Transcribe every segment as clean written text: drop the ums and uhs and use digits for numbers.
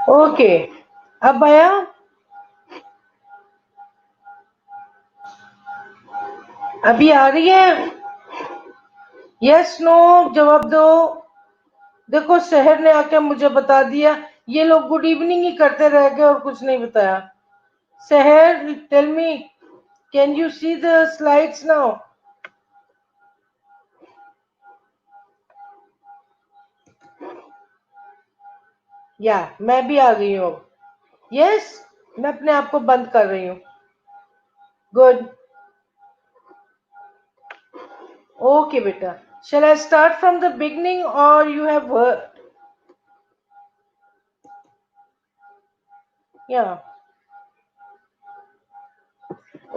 Okay, अब आया? अभी आ रही है? यस नो जवाब दो। देखो शहर ने आके मुझे बता दिया, ये लोग गुड इवनिंग ही करते रह गए और कुछ नहीं बताया। शहर, tell me, can you see the slides now? या मैं भी आ गई हूँ। यस, मैं अपने आप को बंद कर रही हूँ। गुड, ओके बेटा। Shall I start from the beginning or you have heard? Yeah.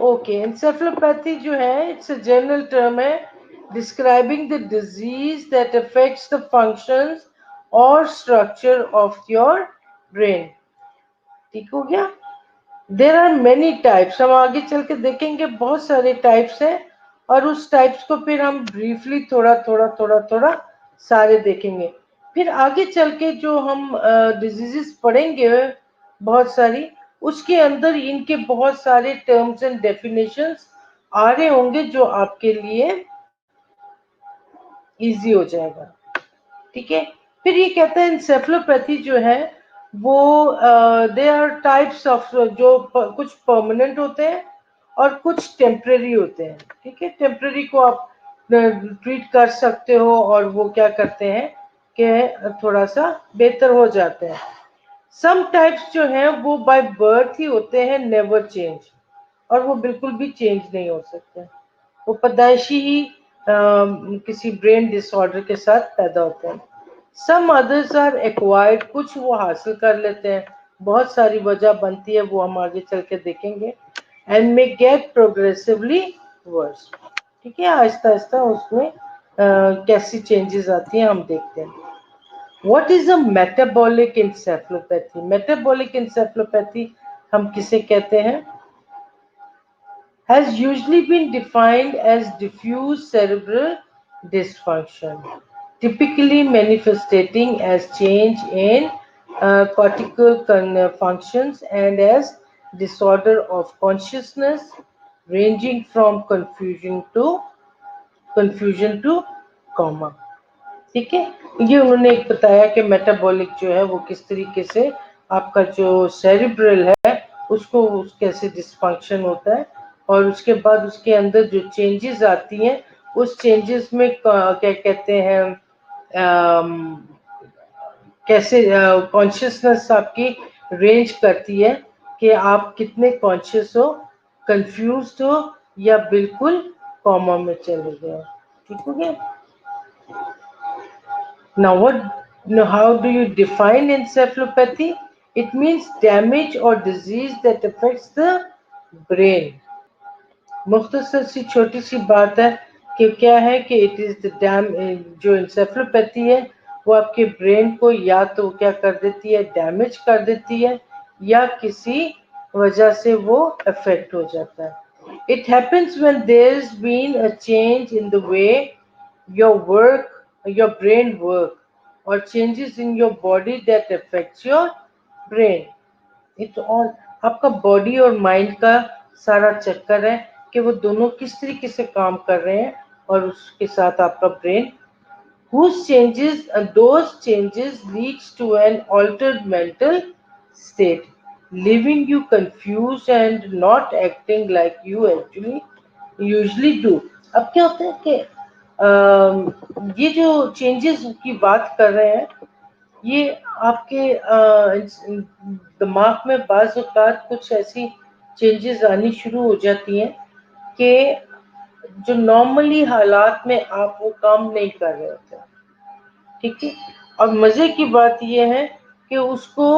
Okay, encephalopathy जो है, it's a general term है describing the disease that affects the functions or structure of your brain. ठीक हो गया? There are many types. हम आगे चल के देखेंगे बहुत सारे types हैं और उस types को फिर हम briefly थोड़ा सारे देखेंगे। फिर आगे चल के जो हम diseases पढ़ेंगे बहुत सारी, उसके अंदर इनके बहुत सारे टर्म्स एंड डेफिनेशंस आ रहे होंगे जो आपके लिए इजी हो जाएगा। ठीक है, फिर ये कहता है एंसेफेलोपैथी जो है वो दे आर टाइप्स ऑफ, जो कुछ परमानेंट होते हैं और कुछ टेम्परेरी होते हैं। ठीक है, टेम्परेरी को आप ट्रीट कर सकते हो और वो क्या करते हैं कि थोड़ा सा बेहतर हो जाते हैं। सम टाइप्स जो हैं वो बाय बर्थ ही होते हैं, नेवर चेंज, और वो बिल्कुल भी चेंज नहीं हो सकते, वो पैदाइशी ही किसी ब्रेन डिसऑर्डर के साथ पैदा होते हैं। सम अदर्स आर एक्वायर्ड, कुछ वो हासिल कर लेते हैं, बहुत सारी वजह बनती है, वो हम आगे चल के देखेंगे। And may get progressively worse. ठीक है, आहिस्ता आहिस्ता उसमें कैसी चेंजेस आती हैं हम देखते हैं। What is a metabolic encephalopathy? Metabolic encephalopathy हम किसे कहते हैं? Has usually been defined as diffuse cerebral dysfunction, typically manifesting as change in cortical functions and as disorder of consciousness, ranging from confusion to coma. ठीक है, ये उन्होंने एक बताया कि मेटाबॉलिक जो है वो किस तरीके से आपका जो सेरिब्रल है उसको कैसे डिस्फंक्शन होता है, और उसके बाद उसके अंदर जो चेंजेस आती हैं उस चेंजेस में क्या कहते हैं, कैसे कॉन्शियसनेस आपकी रेंज करती है कि आप कितने कॉन्शियस हो, कंफ्यूज्ड हो या बिल्कुल कॉमा में चले गए। ठीक हो गया? Now, how do you define encephalopathy? It means damage or disease that affects the brain. मुख्तसर सी छोटी सी बात है कि क्या है कि इट इज द जो encephalopathy है वो आपके ब्रेन को या तो क्या कर देती है, डैमेज कर देती है, या किसी वजह से वो अफेक्ट हो जाता है। It happens when there's been a change in the way your brain work, or changes in your body that affects your brain. It all आपका बॉडी और माइंड का सारा चक्कर है कि वो दोनों किस तरीके से काम कर रहे हैं, और उसके साथ आपका brain, whose changes those changes leads to an altered mental state, leaving you confused and not acting like you actually usually do. अब क्या होता है कि ये जो चेंजेस की बात कर रहे हैं ये आपके दिमाग में बाज़ औक़ात कुछ ऐसी चेंजेस आनी शुरू हो जाती हैं कि जो नॉर्मली हालात में आप वो काम नहीं कर रहे होते। ठीक है, और मजे की बात यह है कि उसको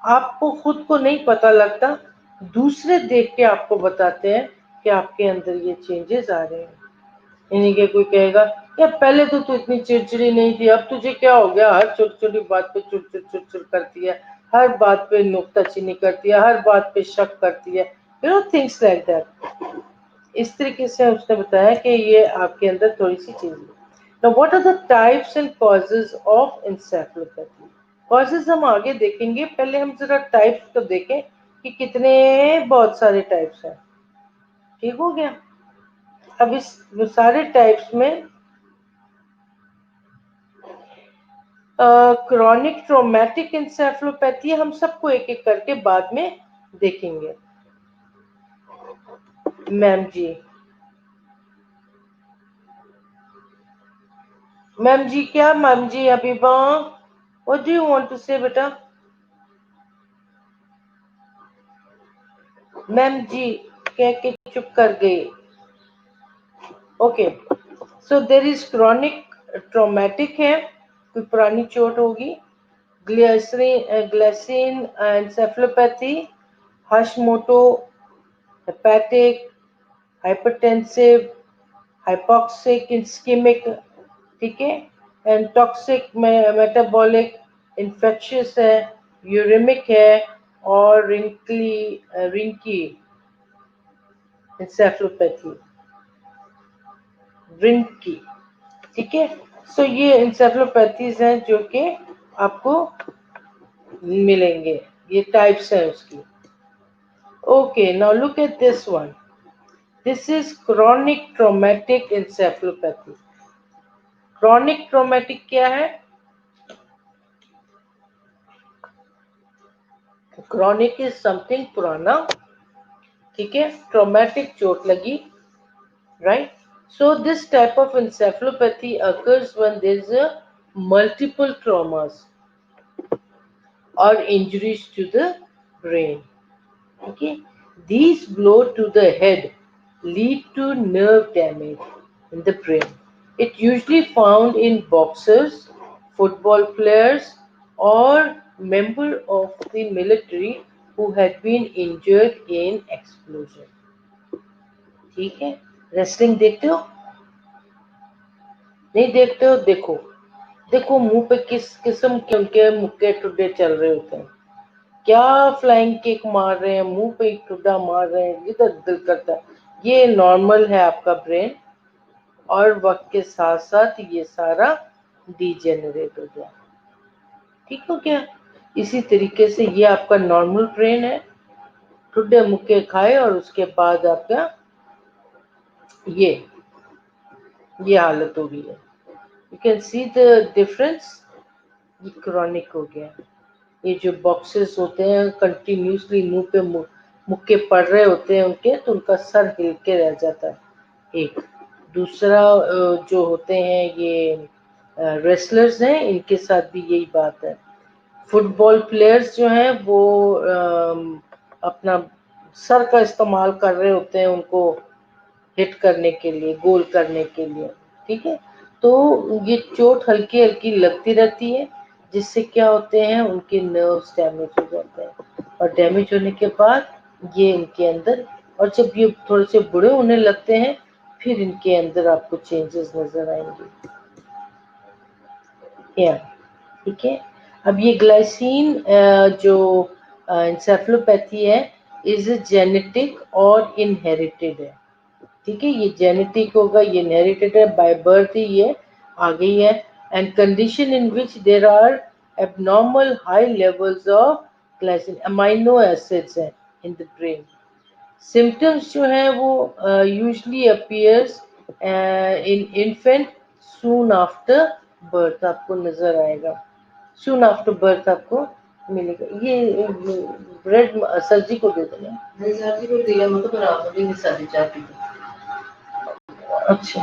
आपको खुद को नहीं पता लगता, दूसरे देख के आपको बताते हैं कि आपके अंदर ये चेंजेस आ रहे हैं। यानी कि कोई कहेगा यार पहले तो तू इतनी चिड़चिड़ी नहीं थी, अब तुझे क्या हो गया, हर छोटी छोटी बात पे चुड़ करती है, हर बात पे नुक्ताचीनी करती है, हर बात पे शक करती है, थिंग्स लाइक दैट। इस तरीके से उसने बताया कि ये आपके अंदर थोड़ी सी चीज है। Now, what are the types and causes of encephalopathy? Causes हम आगे देखेंगे, पहले हम जरा टाइप्स को देखें कि कितने बहुत सारे टाइप्स हैं। ठीक हो गया। अब इस सारे टाइप्स में क्रॉनिक ट्रोमैटिक इंसेफ्लोपैथी हम सबको एक एक करके बाद में देखेंगे। मैम जी, मैम जी क्या, मैम जी अबीबा, what do you want to say बेटा? मैम जी कह के चुप कर गई। Okay, so there is chronic traumatic है, कोई पुरानी चोट होगी, glycine encephalopathy, Hashimoto, hepatic, hypertensive, hypoxic, ischemic, ठीक है, एंड टॉक्सिक, मेटाबॉलिक, इन्फेक्शियस है, यूरेमिक है, और रिंकी इंसेफेलोपैथी, रिंकी, ठीक है। सो ये इंसेफेलोपैथीज हैं जो कि आपको मिलेंगे, ये टाइप्स हैं उसकी। Okay, now look at this one, this is chronic traumatic encephalopathy. Chronic traumatic क्या है? क्रॉनिक इज समथिंग पुराना, ठीक है, ट्रॉमेटिक चोट लगी, right? So this type of encephalopathy occurs when there is a multiple traumas or injuries to the brain. Okay, these blow to the head lead to nerve damage in the brain. It usually found in boxers, football players, or member of the military who had been injured in explosion. ठीक है, wrestling देखते हो? नहीं देखते हो? देखो, देखो मुंह पे किस किस्म के उनके मुक्के टुड्डे चल रहे होते हैं, क्या फ्लाइंग किक मार रहे हैं, मुंह पे एक टुड्डा मार रहे हैं, इधर दिल करता है। ये नॉर्मल है आपका ब्रेन, और वक्त के साथ साथ ये सारा डिजेनरेट हो गया। ठीक हो गया। इसी तरीके से ये आपका नॉर्मल ब्रेन है, टुड्डे मुक्के खाए और उसके बाद आपका ये हालत हो गई है। You can see the difference, ये क्रॉनिक हो गया। ये जो बॉक्सेस होते हैं कंटिन्यूसली मुंह पे मुक्के पड़ रहे होते हैं उनके, तो उनका सर हिल के रह जाता है। एक दूसरा जो होते हैं ये रेसलर्स हैं, इनके साथ भी यही बात है। फुटबॉल प्लेयर्स जो हैं वो अपना सर का इस्तेमाल कर रहे होते हैं उनको हिट करने के लिए, गोल करने के लिए, ठीक है। तो ये चोट हल्की हल्की लगती रहती है, जिससे क्या होते हैं उनके नर्व्स डैमेज हो जाते हैं, और डैमेज होने के बाद ये इनके अंदर, और जब ये थोड़े से बुरे होने लगते हैं फिर इनके अंदर आपको चेंजेस नजर आएंगे। या ठीक है। अब ये ग्लाइसिन जो इंसेफेलोपैथी है इज जेनेटिक और इनहेरिटेड है, ठीक है। ये जेनेटिक होगा, ये इनहेरिटेड है, बाय बर्थ ही ये आ गई है, and condition in which there are abnormal high levels of glycine amino acids हैं इन द ब्रेन। सिम्टम्स जो हैं वो usually appears in infant soon after birth, आपको नजर आएगा, सून आफ्टर बर्थ आपको मिलेगा। ये ब्रेड सर्जी को दे देना, नहीं सर्जी को दिया मैं तो बराबर ही सर्दी चाहती थी। अच्छा,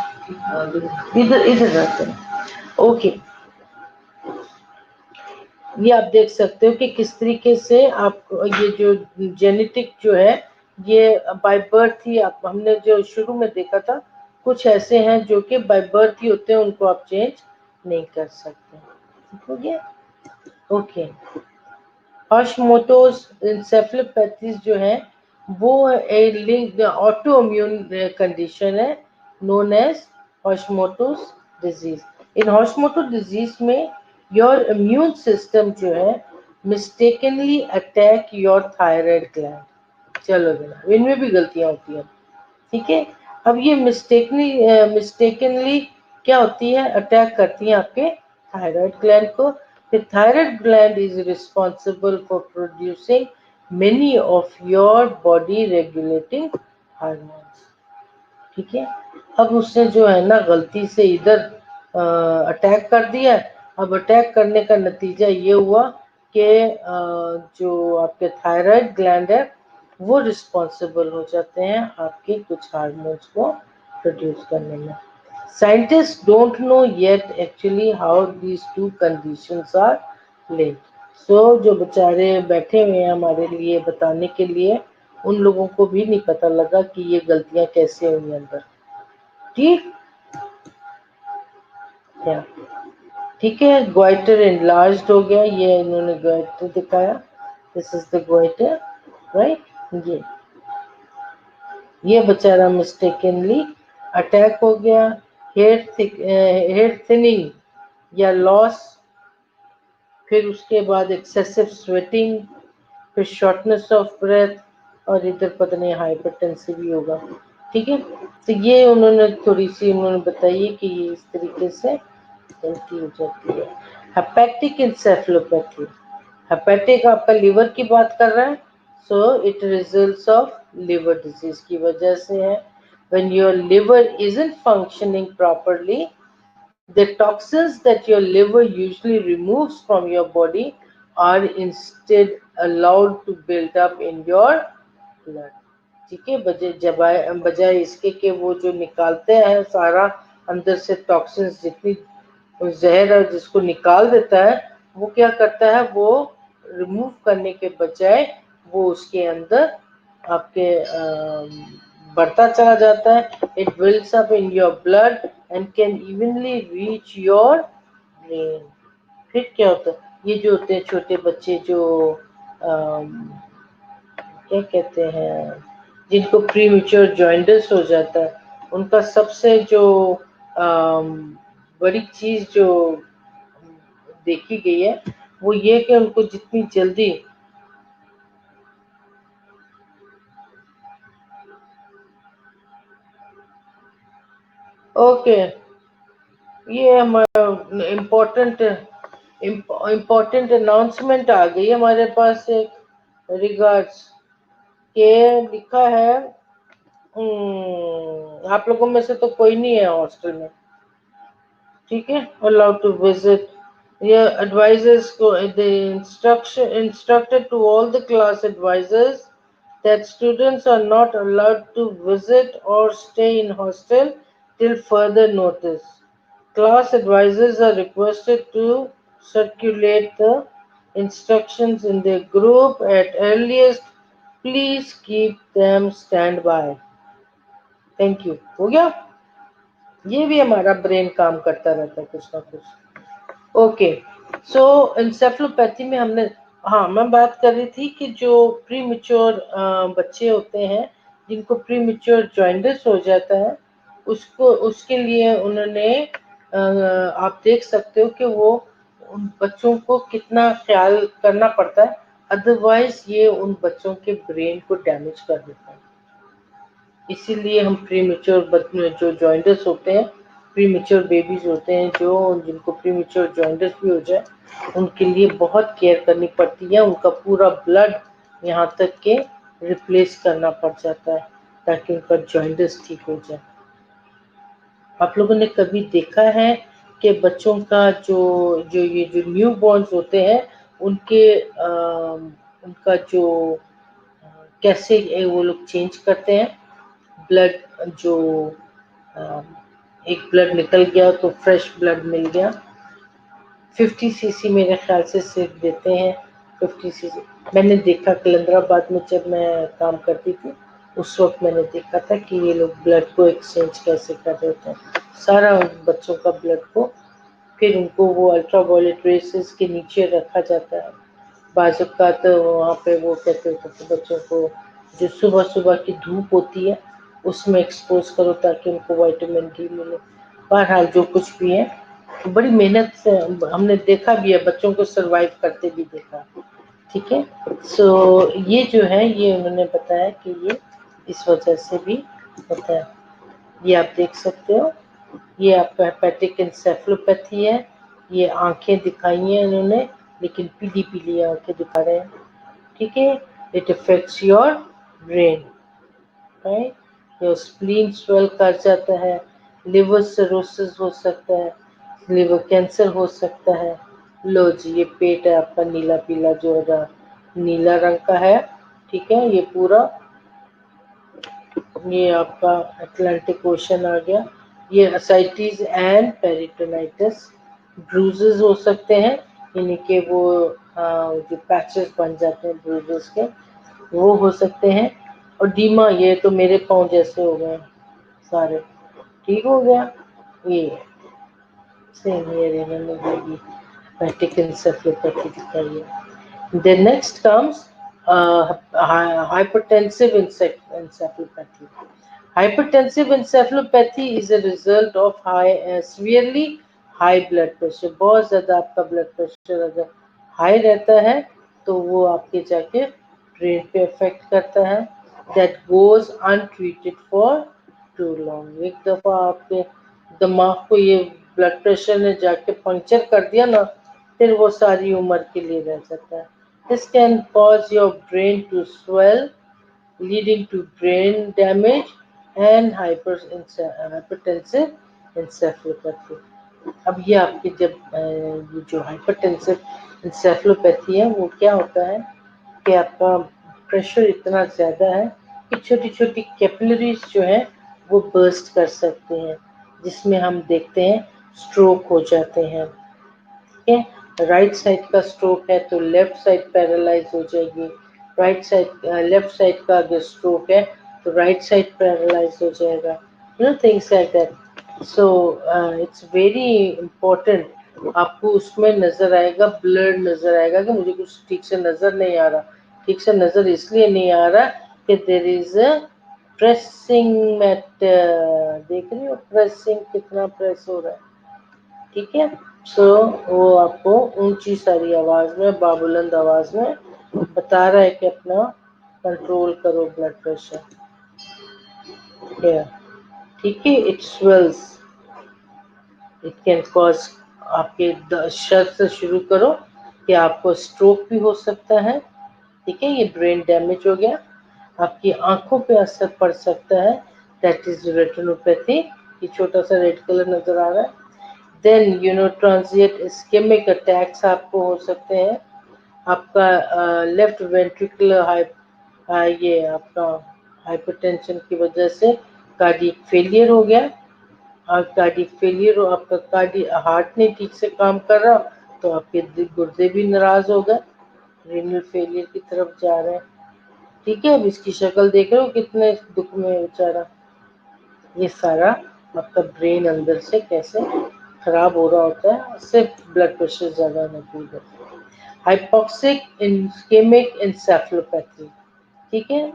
इधर इधर रखते हैं। ओके, ये आप देख सकते हो कि किस तरीके से आप ये जो जेनेटिक जो है ये बाय बर्थ ही, आप हमने जो शुरू में देखा था, कुछ ऐसे हैं जो कि बाय बर्थ ही होते हैं, उनको आप चेंज नहीं कर सकते। ठीक हो गया। ओके, हॉशमोटोस इंसेफेलोपैथीज जो है वो ए लिंक ऑटो इम्यून कंडीशन है नोन एज हॉशमोटोस डिजीज। इन हॉशमोटो डिजीज में योर इम्यून सिस्टम जो है mistakenly attack your thyroid gland. चलो जनाब, इनमें भी गलतियां होती हैं, ठीक है। अब ये मिस्टेकनली क्या होती है, अटैक करती है आपके थायराइड ग्लैंड को, The thyroid gland is responsible for producing many of your body regulating hormones. ठीक है, अब उसने जो है ना गलती से इधर अटैक कर दिया। अब अटैक करने का नतीजा ये हुआ कि जो आपके थायराइड ग्लैंड है वो रिस्पॉन्सिबल हो जाते हैं आपके कुछ हार्मोन्स को प्रोड्यूस करने में। Scientists don't know yet actually how these two conditions are linked. So जो बेचारे बैठे हुए हैं हमारे लिए बताने के लिए, उन लोगों को भी नहीं पता लगा कि ये गलतियां कैसे हुई अंदर। ठीक है, ठीक है। ग्वाइटर enlarged हो गया, ये इन्होंने ग्वाइटर दिखाया, this is the goitre, right. ये बेचारा मिस्टेकनली अटैक हो गया। हेयर थिनिंग या लॉस, फिर उसके बाद एक्सेसिव स्वेटिंग, फिर शॉर्टनेस ऑफ ब्रेथ, और इधर पता नहीं हाइपरटेंसिव भी होगा। ठीक है, तो ये उन्होंने थोड़ी सी उन्होंने बताई है कि ये इस तरीके से गलती हो जाती है। हेपेटिक इंसेफेलोपैथी, हेपेटिक आपका लीवर की बात कर रहा है, so it results of liver disease की वजह से है। When your liver isn't functioning properly, the toxins that your liver usually removes from your body are instead allowed to build up in your blood. ठीक है, बजाय इसके कि वो जो निकालते हैं सारा अंदर से टॉक्सिन्स, जितनी जहर है जिसको निकाल देता है, वो क्या करता है, वो रिमूव करने के बजाय वो उसके अंदर आपके बढ़ता चला जाता है। It builds up in your blood and can evenly reach your brain. फिर क्या होता है, ये जो होते हैं छोटे बच्चे जो क्या कहते हैं, जिनको प्रीमेच्योर जॉइंटिस हो जाता है, उनका सबसे जो बड़ी चीज जो देखी गई है वो ये कि उनको जितनी जल्दी ओके, ये हमारा इम्पोर्टेंट अनाउंसमेंट आ गई हमारे पास एक रिगार्ड्स के लिखा है। आप लोगों में से तो कोई नहीं है हॉस्टल में, ठीक है, allowed to visit. Yeah, advisors go, the instructed to all the class advisors that students are not allowed to visit or stay in hostel till further notice. Class advisors are requested to circulate the instructions in their group at earliest. Please keep them standby. Thank you. हो गया, ये भी हमारा brain काम करता रहता है कुछ ना कुछ। ओके, सो इंसेफेलोपैथी में हमने, हाँ मैं बात कर रही थी कि जो प्रीमेच्योर बच्चे होते हैं जिनको प्रीमेच्योर जॉइंटिस हो जाता है, उसको उसके लिए उन्होंने आप देख सकते हो कि वो उन बच्चों को कितना ख्याल करना पड़ता है, अदरवाइज ये उन बच्चों के ब्रेन को डैमेज कर देता है। इसीलिए हम प्रीमेच्योर जो जॉइंटिस होते हैं, प्रीमेच्योर बेबीज होते हैं जो जिनको प्रीमेच्योर जॉइंटिस भी हो जाए, उनके लिए बहुत केयर करनी पड़ती है। उनका पूरा ब्लड यहाँ तक के रिप्लेस करना पड़ जाता है ताकि उनका जॉइंटिस ठीक हो जाए। आप लोगों ने कभी देखा है कि बच्चों का जो जो ये जो न्यू बॉर्न्स होते हैं उनके उनका जो कैसे वो लोग चेंज करते हैं ब्लड, जो एक ब्लड निकल गया तो फ्रेश ब्लड मिल गया, 50 सीसी मेरे ख्याल से सिर्फ देते हैं, 50 सीसी। मैंने देखा कलंदराबाद में जब मैं काम करती थी उस वक्त मैंने देखा था कि ये लोग ब्लड को एक्सचेंज कैसे कर रहे थे, सारा बच्चों का ब्लड को, फिर उनको वो अल्ट्रावायलेट रेसेस के नीचे रखा जाता है। बाजू का तो वहाँ पे वो कहते होते थे बच्चों को जो सुबह सुबह की धूप होती है उसमें एक्सपोज करो ताकि उनको विटामिन डी मिले। बहरहाल जो कुछ भी है, बड़ी मेहनत से हमने देखा भी है, बच्चों को सरवाइव करते भी देखा। ठीक है, सो ये जो है ये उन्होंने बताया कि ये इस वजह से भी होता है। ये आप देख सकते हो, ये आपका हेपेटिक इंसेफेलोपैथी है, ये आंखें दिखाई हैं इन्होंने, लेकिन पीली पीली आंखें दिखा रहे हैं, ठीक है। It affects your brain, right. Your spleen swell कर जाता है, लिवर सिरोसिस हो सकता है, लिवर कैंसर हो सकता है। लो जी, ये पेट है आपका नीला पीला जो नीला रंग का है, ठीक है। ये पूरा, ये आपका अटलांटिक ओशन आ गया। ये असाइटिस एंड पेरिटोनाइटिस, ब्रूजेस हो सकते हैं, यानी कि वो जो पैचेस बन जाते हैं ब्रूजेस के, वो हो सकते हैं। और डीमा, ये तो मेरे पाँव जैसे हो गए सारे, ठीक हो गया। ये सेम हियर इन्होंने भी हेपेटिक एन्सेफेलोपैथी दिखाई है। Then next comes hypertensive encephalopathy. Hypertensive encephalopathy is a result of severely high blood pressure. बहुत ज़्यादा आपका ब्लड प्रेशर अगर हाई रहता है तो वो आपके जाके ब्रेन पे अफेक्ट करता है। That goes untreated for too long. एक दफ़ा आपके दिमाग को ये ब्लड प्रेशर ने जाके पंक्चर कर दिया ना, फिर वो सारी उम्र के लिए रह जाता है। This can cause your brain to swell, leading to brain damage and hypertensive encephalopathy. अब ये आपके जब ये जो हाइपरटेंसिव encephalopathy है, वो क्या होता है कि आपका प्रेशर इतना ज़्यादा है कि छोटी छोटी कैपिलरीज जो है वो बर्स्ट कर सकते हैं, जिसमें हम देखते हैं स्ट्रोक हो जाते हैं, ठीक है। राइट साइड का स्ट्रोक है तो लेफ्ट साइड पैरालाइज हो जाएगी, राइट साइड लेफ्ट साइड का अगर स्ट्रोक है तो राइट साइड पैरालाइज हो जाएगा, things like that. So it's very important. आपको उसमें नजर आएगा, ब्लर नजर आएगा कि मुझे कुछ ठीक से नजर नहीं आ रहा। ठीक से नजर इसलिए नहीं आ रहा कि there is a pressing matter, देख रही हो प्रेसिंग, कितना प्रेस हो रहा है, ठीक है। सो वो आपको ऊंची सारी आवाज में, बाबुलंद आवाज में बता रहा है कि अपना कंट्रोल करो ब्लड प्रेशर, ठीक है। It swells, it can cause, आपके शर्त से शुरू करो कि आपको स्ट्रोक भी हो सकता है, ठीक है। ये ब्रेन डैमेज हो गया, आपकी आंखों पे असर पड़ सकता है, दैट इज रेटिनोपैथी। ये छोटा सा रेड कलर नजर आ रहा है। देन ट्रांजिएंट इस्केमिक अटैक्स आपको हो सकते हैं। आपका लेफ्ट वेंट्रिकुलर ये आपका हाइपरटेंशन की वजह से कार्डियक फेलियर हो गया, और कार्डियक फेलियर हो, आपका हार्ट नहीं ठीक से काम कर रहा तो आपके गुर्दे भी नाराज हो गए, रीनल फेलियर की तरफ जा रहे हैं, ठीक है। अब इसकी शक्ल देख रहे हो कितने दुख में बेचारा। ये सारा आपका ब्रेन अंदर से कैसे खराब हो रहा होता है, सिर्फ ब्लड प्रेशर ज्यादा नहीं होता। हाइपोक्सिक इस्केमिक एन्सेफेलोपैथी, ठीक है।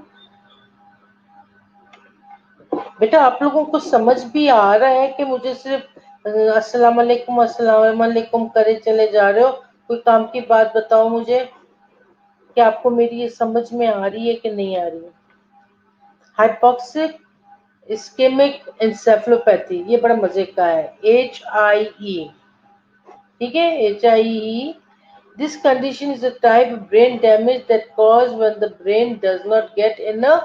बेटा आप लोगों को समझ भी आ रहा है कि मुझे सिर्फ अस्सलाम वालेकुम करे चले जा रहे हो? कोई काम की बात बताओ मुझे कि आपको मेरी ये समझ में आ रही है कि नहीं आ रही है। हाइपोक्सिक इस्केमिक एन्सेफेलोपैथी, ये बड़ा मजे का है, HIE, ठीक है, HIE। This condition is a type of brain damage that causes when the brain does not get enough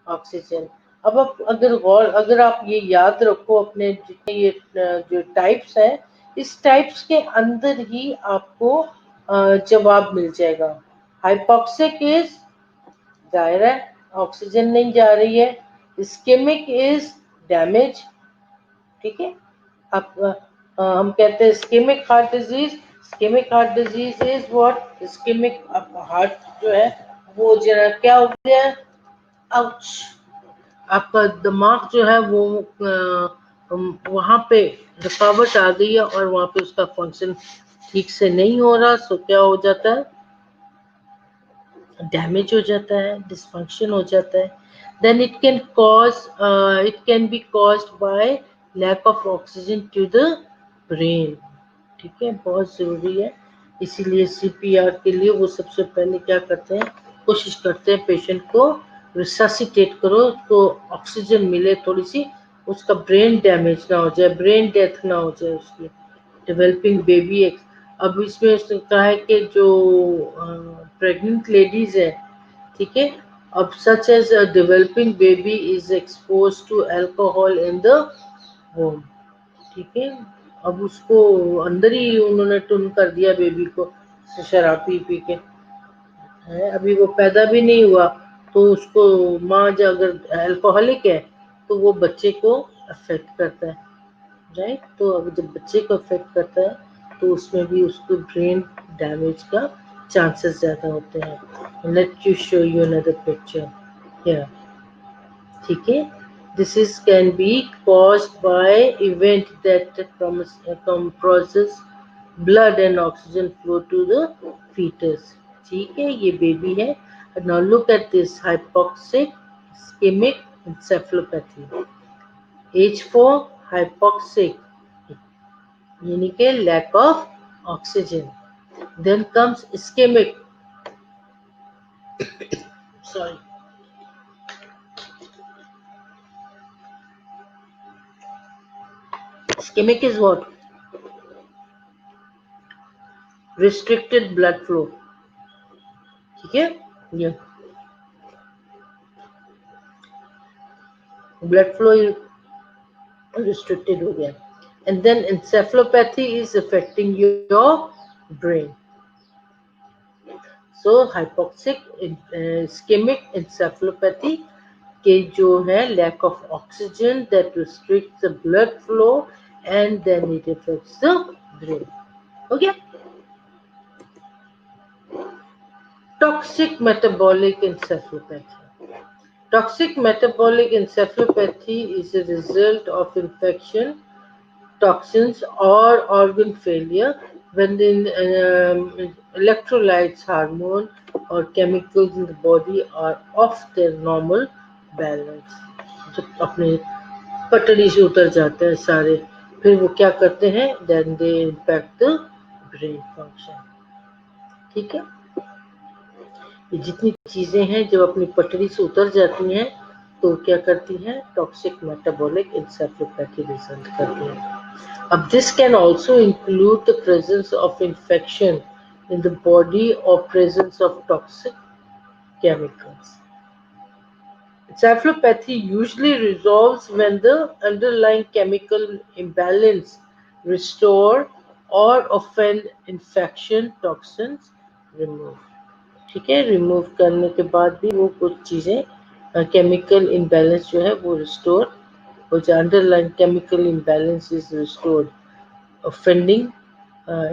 oxygen. अब आप अगर आप ये याद रखो अपने जितने ये जो टाइप्स हैं, इस टाइप्स के अंदर ही आपको जवाब मिल जाएगा। हाइपोक्सिक इज, जाहिर है ऑक्सीजन नहीं जा रही है। इस्केमिक इज डैमेज, ठीक है। आप हम कहते हैं ischemic heart disease, ischemic heart disease is what, ischemic heart जो है वो जरा क्या हो गया, आउच, आपका दिमाग जो है वो वहां पे रुकावट आ गई है और वहां पे उसका फंक्शन ठीक से नहीं हो रहा, सो क्या हो जाता है, डैमेज हो जाता है, डिसफंक्शन हो जाता है। Then it can be caused by lack of oxygen to the brain, ठीक है, बहुत जरूरी है। इसीलिए CPR के लिए वो सबसे पहले क्या करते हैं, कोशिश करते हैं पेशेंट को रिससिटेट करो तो ऑक्सीजन मिले थोड़ी सी, उसका ब्रेन डैमेज ना हो जाए, ब्रेन डेथ ना हो जाए उसकी, ڈیولپنگ بیبی. اب اس میں کہا ہے کہ جو پریگننٹ لیڈیز ہے، ٹھیک ہے، اب such as a developing baby is exposed to alcohol in the home. ٹھیک ہے، اب اس کو اندر ہی انہوں نے ٹن کر دیا بیبی کو شراب پی پی کے. ابھی وہ پیدا بھی نہیں ہوا تو اس کو ماں جو اگر الکوہولک ہے تو وہ بچے کو افیکٹ کرتا ہے، رائٹ. تو اب جب بچے کو افیکٹ کرتا ہے تو اس میں بھی اس کو برین ڈیمیج کا چانسز زیادہ ہوتے ہیں. Let you show you another picture here. ٹھیک ہے، this is can be caused by event that compresses blood and oxygen flow to the fetus. ٹھیک ہے، یہ بیبی ہے. Now look at this hypoxic ischemic encephalopathy. H4 hypoxic یعنی کہ lack of oxygen. Then comes ischemic. Sorry. Ischemic is what? Restricted blood flow. ٹھیک ہے، یہ blood flow restricted ہو گیا. And then encephalopathy is affecting your brain. So hypoxic ischemic encephalopathy کے جو ہے lack of oxygen that restricts the blood flow and then it affects the brain. Okay. Toxic metabolic encephalopathy. Toxic metabolic encephalopathy is a result of infection, toxins, or organ failure when the electrolytes, hormone, or chemicals in the body are off their normal balance. جب اپنے پٹڑی سے اتر جاتے ہیں سارے، پھر وہ کیا کرتے ہیں؟ then they impact the brain function. ٹھیک ہے، یہ جتنی چیزیں ہیں جب اپنی پٹڑی سے اتر جاتی ہیں تو کیا کرتی ہیں؟ ٹاکسک میٹابولک انسیفلوپیتھی ریزلٹ کرتی ہیں. اب this can also include the presence of infection in the body or presence of toxic chemicals. Encephalopathy usually resolves when the underlying chemical imbalance restore or offend infection toxins removed. ٹھیک ہے، remove کرنے کے بعد بھی وہ کچھ چیزیں chemical imbalance جو ہے وہ ریسٹور ہو جائے. انڈر لائن کیمیکل امبیلنس از restored offending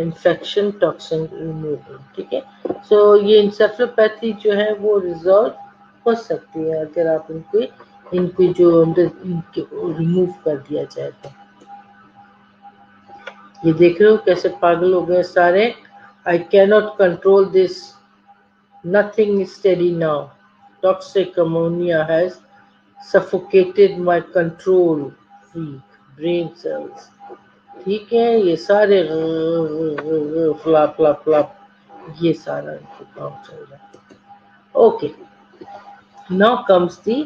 infection toxin removal. ٹھیک ہے، سو یہ انسیفلوپیتھی جو ہے وہ ریزالو ہو سکتی ہے اگر آپ ان کو جو ریموو کر دیا جائے تو. یہ دیکھ رہے ہو کیسے پاگل ہو گئے سارے. I cannot control this. Nothing is steady now. Toxic ammonia has suffocated my control freak brain cells. ٹھیک ہے، یہ سارے فلاپ فلاپ فلاپ یہ سارا کام چل رہا ہے. Okay, now comes the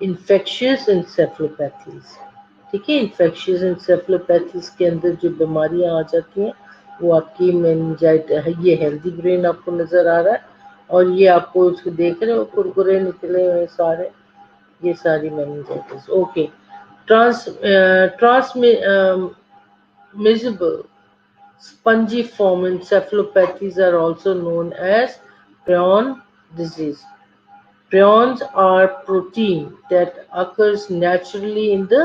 infectious encephalopathies. ٹھیک ہے، انفیکشیس انسیفلوپیتھیز کے اندر جو بیماریاں آ جاتی ہیں وہ آپ کی میننجائٹ ہے. یہ ہیلدی برین آپ کو نظر آ رہا ہے اور یہ آپ کو اس کو دیکھ رہے ہو کرکرے نکلے ہوئے سارے، یہ ساری meningitis. Okay, transmissible spongiform encephalopathies are also known as prion disease. Prions are protein that occurs naturally in the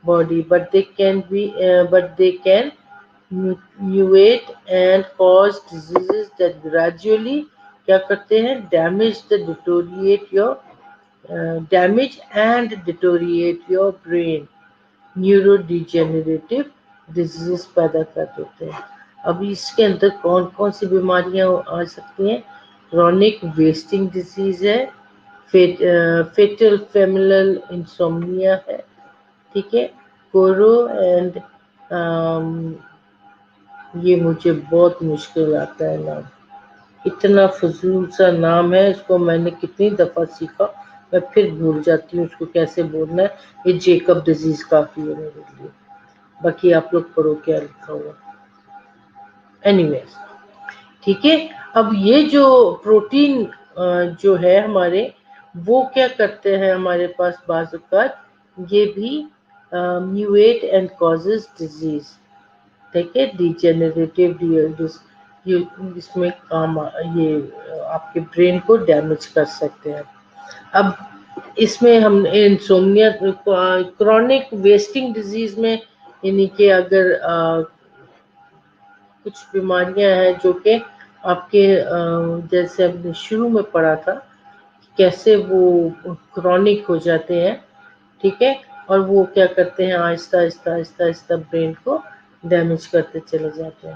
body, but they can mutate and cause diseases that gradually کیا کرتے ہیں؟ damage and deteriorate your brain. Neurodegenerative disease پیدا کر دیتے ہیں. اب اس کے اندر کون کون سی بیماریاں آ سکتی ہیں؟ کرونک ویسٹنگ ڈیزیز ہے، فیٹل فیملل انسومنیا ہے. ٹھیک ہے، کورو اینڈ یہ مجھے بہت مشکل آتا ہے نام، اتنا فضول سا نام ہے، اس کو میں نے کتنی دفعہ سیکھا میں پھر بھول جاتی ہوں اس کو کیسے بولنا ہے. یہ جیکب ڈیزیز کافی ہے میرے لیے، باقی آپ لوگ پڑھو کیا لکھا ہوا. anyways. ٹھیک ہے. اب یہ جو پروٹین جو ہے ہمارے وہ کیا کرتے ہیں ہمارے پاس بعض اوقات یہ بھی میویٹ اینڈ کازز ڈیزیز. ٹھیک ہے. ڈیجنریٹو اس میں کام یہ آپ کے برین کو ڈیمیج کر سکتے ہیں. اب اس میں ہم انسومنیا کرونک ویسٹنگ ڈیزیز میں یعنی کہ اگر کچھ بیماریاں ہیں جو کہ آپ کے جیسے ہم نے شروع میں پڑھا تھا کیسے وہ کرونک ہو جاتے ہیں. ٹھیک ہے. اور وہ کیا کرتے ہیں آہستہ آہستہ آہستہ آہستہ برین کو ڈیمیج کرتے چلے جاتے ہیں.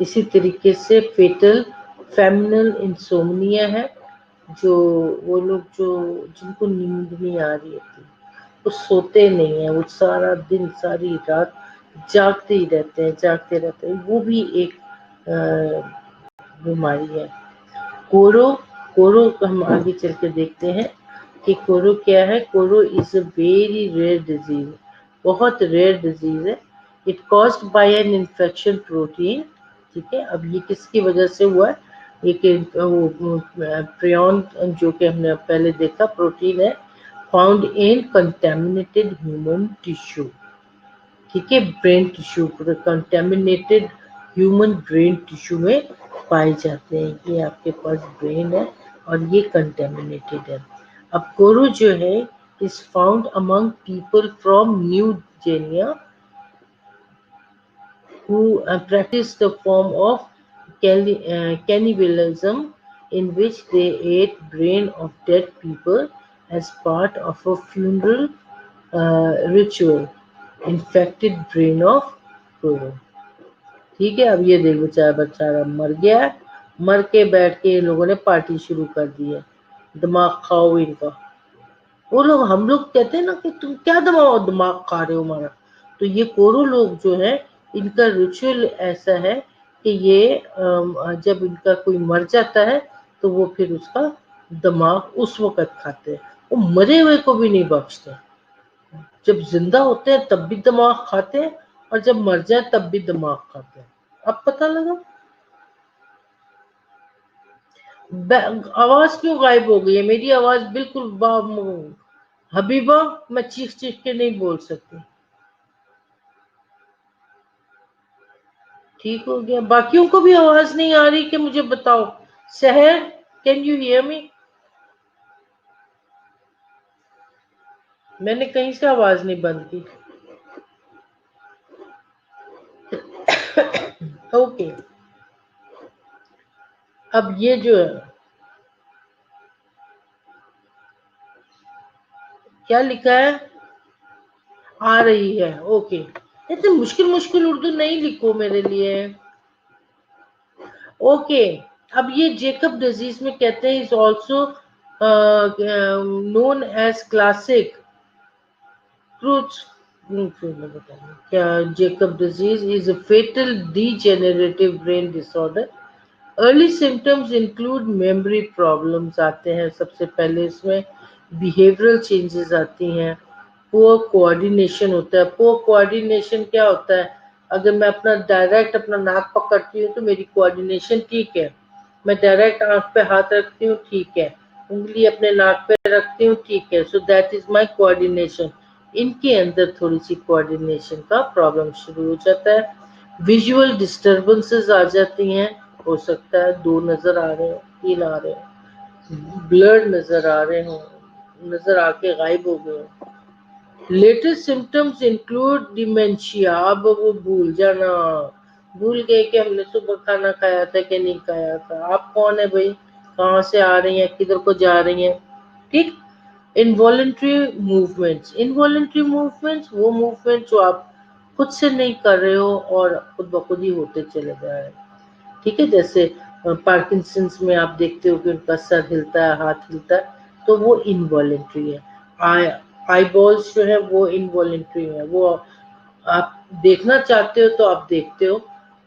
اسی طریقے سے فیٹل فیمنل انسومنیا ہے جو وہ لوگ جو جن کو نیند نہیں آ رہی ہوتی وہ سوتے نہیں ہیں, وہ سارا دن ساری رات جاگتے ہی رہتے ہیں جاگتے رہتے ہیں, وہ بھی ایک بیماری ہے. کورو کورو ہم آگے چل کے دیکھتے ہیں کہ کورو کیا ہے. Kuru is a very rare disease, بہت ریئر ڈیزیز ہے. It caused by an infection protein. ٹھیک ہے. اب یہ کس کی وجہ سے ہوا ہے؟ ایک پریون جو کہ ہم نے پہلے دیکھا پروٹین ہے found in contaminated human tissue. ٹھیک ہے. Brain tissue contaminated human brain tissue میں پائے جاتے ہیں. یہ آپ کے پاس برین ہے اور یہ کنٹامنیٹڈ ہے. اب کورو جو ہے is found among people from New Guinea who practice the form of cannibalism in which they ate brain of dead people as part of a funeral ritual. Infected brain of Koro. ٹھیک ہے. اب یہ دیکھ بیچارہ مر گیا ہے, مر کے بیٹھ کے ان لوگوں نے پارٹی شروع کر دی ہے. دماغ کھاؤ ان کا. وہ لوگ ہم لوگ کہتے ہیں نا کہ تم کیا دماغ کھا رہے ہو ہمارا, تو یہ کورو لوگ جو ہے ان کا ریچول ایسا ہے کہ یہ جب ان کا کوئی مر جاتا ہے تو وہ پھر اس کا دماغ اس وقت کھاتے ہیں. وہ مرے ہوئے کو بھی نہیں بخشتے. جب زندہ ہوتے ہیں تب بھی دماغ کھاتے ہیں اور جب مر جائے تب بھی دماغ کھاتے ہیں. اب پتہ لگا آواز کیوں غائب ہو گئی ہے؟ میری آواز بالکل حبیبہ میں چیخ چیخ کے نہیں بول سکتی. ٹھیک ہو گیا. باقیوں کو بھی آواز نہیں آ رہی کہ مجھے بتاؤ. سحر کین یو ہیئر می؟ میں نے کہیں سے آواز نہیں بند کی. اوکے. اب یہ جو ہے کیا لکھا ہے آ رہی ہے. اوکے. اتنے مشکل اردو نہیں لکھو میرے لیے. اوکے. اب یہ جیکب ڈیزیز میں کہتے ہیں is also known as classic کروچ. کیا Jakob disease is a fatal degenerative brain disorder. Early symptoms include memory problems آتے ہیں سب سے پہلے اس میں, بیہیورل چینجز آتی ہیں, پور کوآرڈینیشن ہوتا ہے. پور کوآرڈینیشن کیا ہوتا ہے؟ اگر میں اپنا ڈائریکٹ اپنا ناک پکڑتی ہوں تو میری کوآرڈینیشن ٹھیک ہے, میں ڈائریکٹ آنکھ پہ ہاتھ رکھتی ہوں ٹھیک ہے, انگلی اپنے ناک پہ رکھتی ہوں ٹھیک ہے. So that is my coordination. ان کے اندر تھوڑی سی کوآرڈینیشن کا پرابلم شروع ہو جاتا ہے. ویژول ڈسٹربنسز آ جاتی ہیں, ہو سکتا ہے 2 نظر آ رہے ہوں 3 آ رہے ہوں, بلرڈ نظر آ رہے ہوں, نظر آ کے غائب ہو گئے ہوں. Latest symptoms include ڈیمینشیا. اب وہ بھول گئے کہ ہم نے صبح کھانا کھایا تھا کہ نہیں کھایا تھا. آپ کون ہے بھائی, کہاں سے آ رہی ہیں, کدھر کو جا رہی ہیں. ٹھیک. Involuntary movements. انوالنٹری موومنٹس وہ موومنٹ جو آپ خود سے نہیں کر رہے ہو اور خود بخود ہی ہوتے چلے جا رہے ہیں. ٹھیک ہے. جیسے پارکنسنس میں آپ دیکھتے ہو کہ ان کا سر ہلتا ہے, ہاتھ ہلتا ہے, تو وہ انوالنٹری ہے. آئی بالز جو ہے وہ انوالنٹری ہے. وہ آپ دیکھنا چاہتے ہو تو آپ دیکھتے ہو,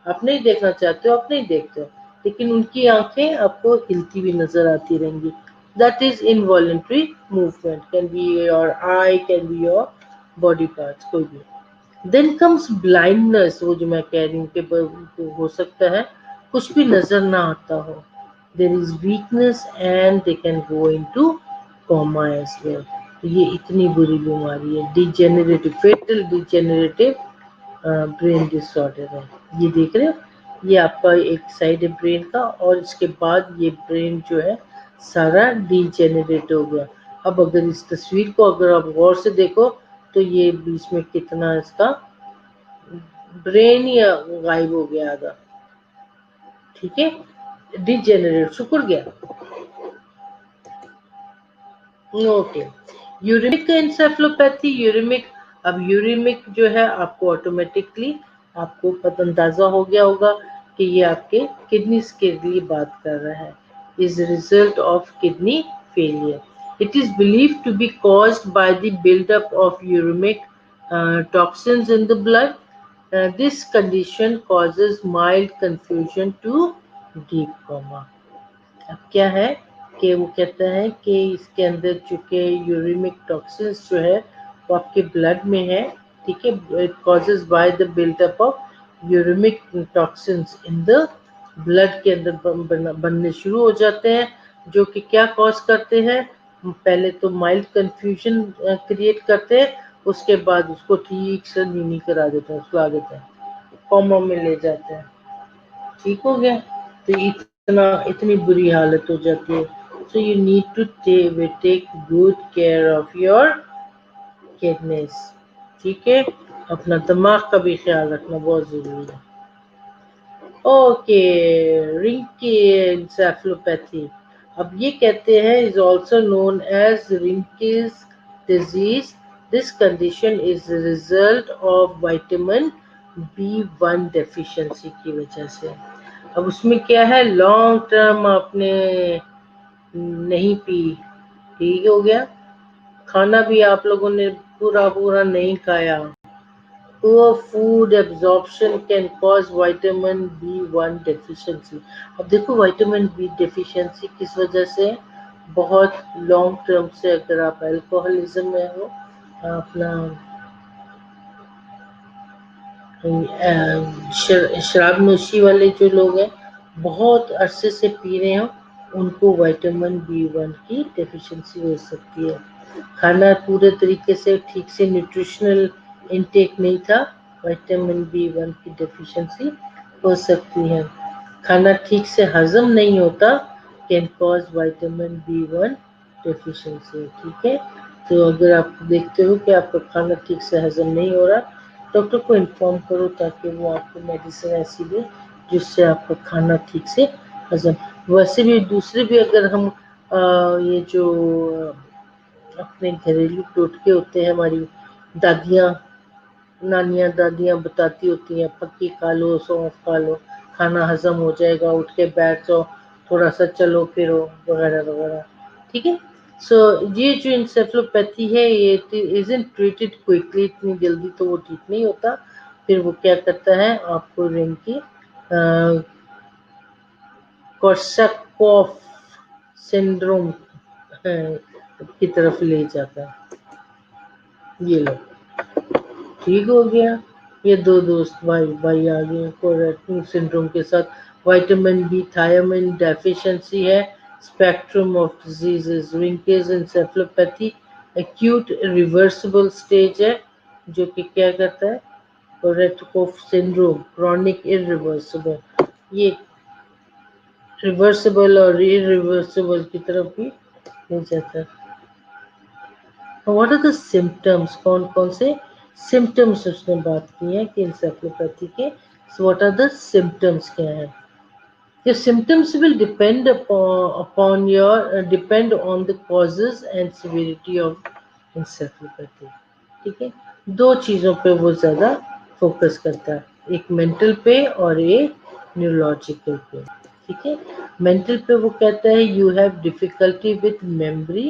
آپ نہیں دیکھنا چاہتے ہو آپ نہیں دیکھتے ہو, لیکن ان کی آنکھیں آپ کو ہلتی ہوئی نظر آتی رہیں گی. That is involuntary movement. Can be your eye, can be your body parts, کوئی بھی. Then comes blindness. وہ جو میں کہہ رہی ہوں کہ ہو سکتا ہے کچھ بھی نظر نہ آتا ہو. There is weakness and they can go into coma as well. تو یہ اتنی بری بیماری ہے, ڈیجنریٹو, فیٹل ڈیجنریٹو برین ڈس آرڈر ہے. یہ دیکھ رہے ہو, یہ آپ کا ایک سائڈ ہے برین کا, اور اس کے بعد یہ برین جو ہے سارا ڈیجنریٹ ہو گیا. اب اگر اس تصویر کو اگر آپ غور سے دیکھو تو یہ بیچ میں کتنا اس کا برین ہی غائب ہو گیا آدھا. ٹھیک ہے, ڈیجنریٹ, شکر گیا. اوکے, یوریمک انسیفلوپیتھی. یوریمک, اب یوریمک جو ہے آپ کو آٹومیٹکلی آپ کو اندازہ ہو گیا ہوگا کہ یہ آپ کے کڈنیز کے لیے بات کر رہا ہے. Is result of kidney failure. It is believed to be caused by the buildup of uremic toxins in the blood. This condition causes mild confusion to deep coma. اب کیا ہے کہ وہ کہتا ہے کہ اس کے اندر چونکہ یوریمک ٹاکسنس جو ہے وہ آپ کے بلڈ میں ہے. ٹھیک ہے, it causes by the build up of uremic toxins in the blood کے اندر بننے شروع ہو جاتے ہیں, جو کہ کیا کاز کرتے ہیں, پہلے تو مائلڈ کنفیوژن کریٹ کرتے ہیں, اس کے بعد اس کو ٹھیک سے نیمی کرا دیتے ہیں, سلا دیتے ہیں, کوما میں لے جاتے ہیں. ٹھیک ہو گیا, تو اتنی بری حالت ہو جاتی ہے. So you need to take good care of your kidneys. ٹھیک ہے, اپنا دماغ کا بھی خیال رکھنا بہت ضروری ہے. اوکے, رنکی انسیفلوپیتھی. اب یہ کہتے ہیں is also known as Rinke's disease. This condition is the result of vitamin B1 deficiency کی وجہ سے. اب اس میں کیا ہے, لانگ ٹرم آپ نے نہیں پی, ٹھیک ہو گیا, کھانا بھی آپ لوگوں نے پورا نہیں کھایا. Poor food absorption can cause vitamin B1 deficiency. اب دیکھو وائٹامن بی ڈیفیشنسی کس وجہ سے, بہت لانگ ٹرم سے اگر آپ الکوہلزم میں ہو, اپنا شراب نوشی والے جو لوگ ہیں بہت عرصے سے پی رہے ہوں, ان کو وائٹامن B1 کی ڈیفیشنسی ہو سکتی ہے. کھانا پورے طریقے سے ٹھیک سے نیوٹریشنل انٹیک نہیں تھا, وائٹامن B1 کی ڈیفیشنسی ہو سکتی ہے. کھانا ٹھیک سے ہضم نہیں ہوتا, can cause vitamin B1 deficiency. ٹھیک ہے, تو اگر آپ دیکھتے ہو کہ آپ کا کھانا ٹھیک سے ہضم نہیں ہو رہا, ڈاکٹر کو انفارم کرو تاکہ وہ آپ کو میڈیسن ایسی دے جس سے آپ کا کھانا ٹھیک سے ہضم. ویسے بھی دوسرے بھی اگر ہم یہ جو اپنے گھریلو ٹوٹکے ہوتے ہیں, ہماری دادیاں, نانیاں, دادیاں بتاتی ہوتی ہیں, پکی کھا لو, سونف کھا لو, کھانا ہضم ہو جائے گا, اٹھ کے بیٹھ جاؤ, تھوڑا سا چلو پھرو, وغیرہ وغیرہ. ٹھیک ہے, سو یہ جو انسیفلوپیتھی ہے یہ isn't treated quickly, اتنی جلدی تو وہ ٹھیک نہیں ہوتا. پھر وہ کیا کرتا ہے, آپ کو رنگ کی کورساکوف سنڈروم کی طرف لے جاتا ہے. یہ لو, ٹھیک ہو گیا. یہ دو دوست بھائی آ گئے کورساکوف سنڈروم کے ساتھ. وائٹامن بی تھائامن ڈیفیشنسی ہے. Spectrum of diseases, Wernicke's encephalopathy acute reversible stage ہے, جو کہ کیا کرتا ہے, کورساکوف سنڈروم کرونک irreversible, یہ ریورسبل اور irreversible کی طرف بھی لے جاتا ہے. واٹ آر دا سمٹمس, کون سے سمٹمس اس نے بات کی ہے کہ انسیفلوپیتھی کے, واٹ آر دا سمٹمس کیا ہے. Your symptoms will depend on the causes and severity of encephalopathy. ٹھیک ہے, دو چیزوں پہ وہ زیادہ فوکس کرتا ہے, ایک مینٹل پہ اور ایک نیورولوجیکل پہ. ٹھیک ہے, مینٹل پہ وہ کہتا ہے you have difficulty with memory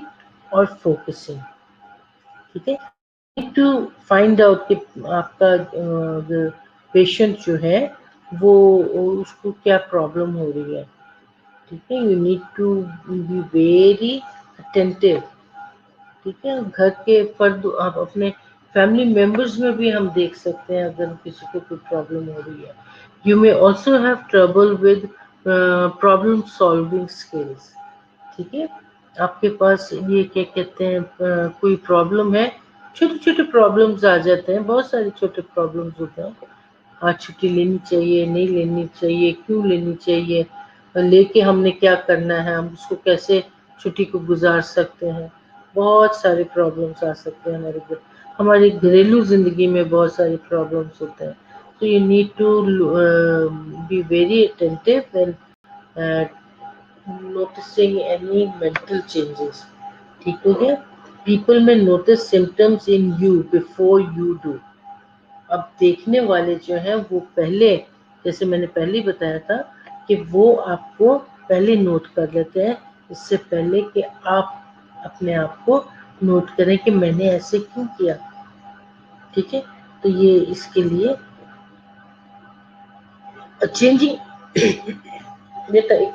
اور فوکسنگ. ٹھیک ہے, ٹو فائنڈ آؤٹ کہ آپ کا پیشنٹ جو ہے وہ اس کو کیا پرابلم ہو رہی ہے. ٹھیک ہے, you need to be very attentive. ٹھیک ہے, گھر کے فرد, آپ اپنے فیملی ممبرز میں بھی ہم دیکھ سکتے ہیں اگر کسی کو کوئی پرابلم ہو رہی ہے You may also have trouble with problem solving skills. ठीक है, आपके पास ये क्या कहते हैं कोई प्रॉब्लम है, छोटे छोटे प्रॉब्लम्स आ जाते हैं, बहुत सारे छोटे प्रॉब्लम्स होते हैं। आज छुट्टी लेनी चाहिए, नहीं लेनी चाहिए, क्यों लेनी चाहिए, लेके हमने क्या करना है, हम उसको कैसे छुट्टी को गुजार सकते हैं। बहुत सारे प्रॉब्लम्स आ सकते हैं हमारी घरेलू जिंदगी में बहुत सारे प्रॉब्लम्स होते हैं। So you need to be very attentive and noticing any mental changes. ठीक हो गया? People may notice symptoms in you before you do. अब देखने वाले जो हैं वो पहले, जैसे मैंने पहले ही बताया था कि वो आपको पहले नोट कर लेते हैं, इससे पहले कि आप अपने आप को नोट करें कि मैंने ऐसे क्यों किया। ठीक है, तो ये इसके लिए चेंजिंग बेटा एक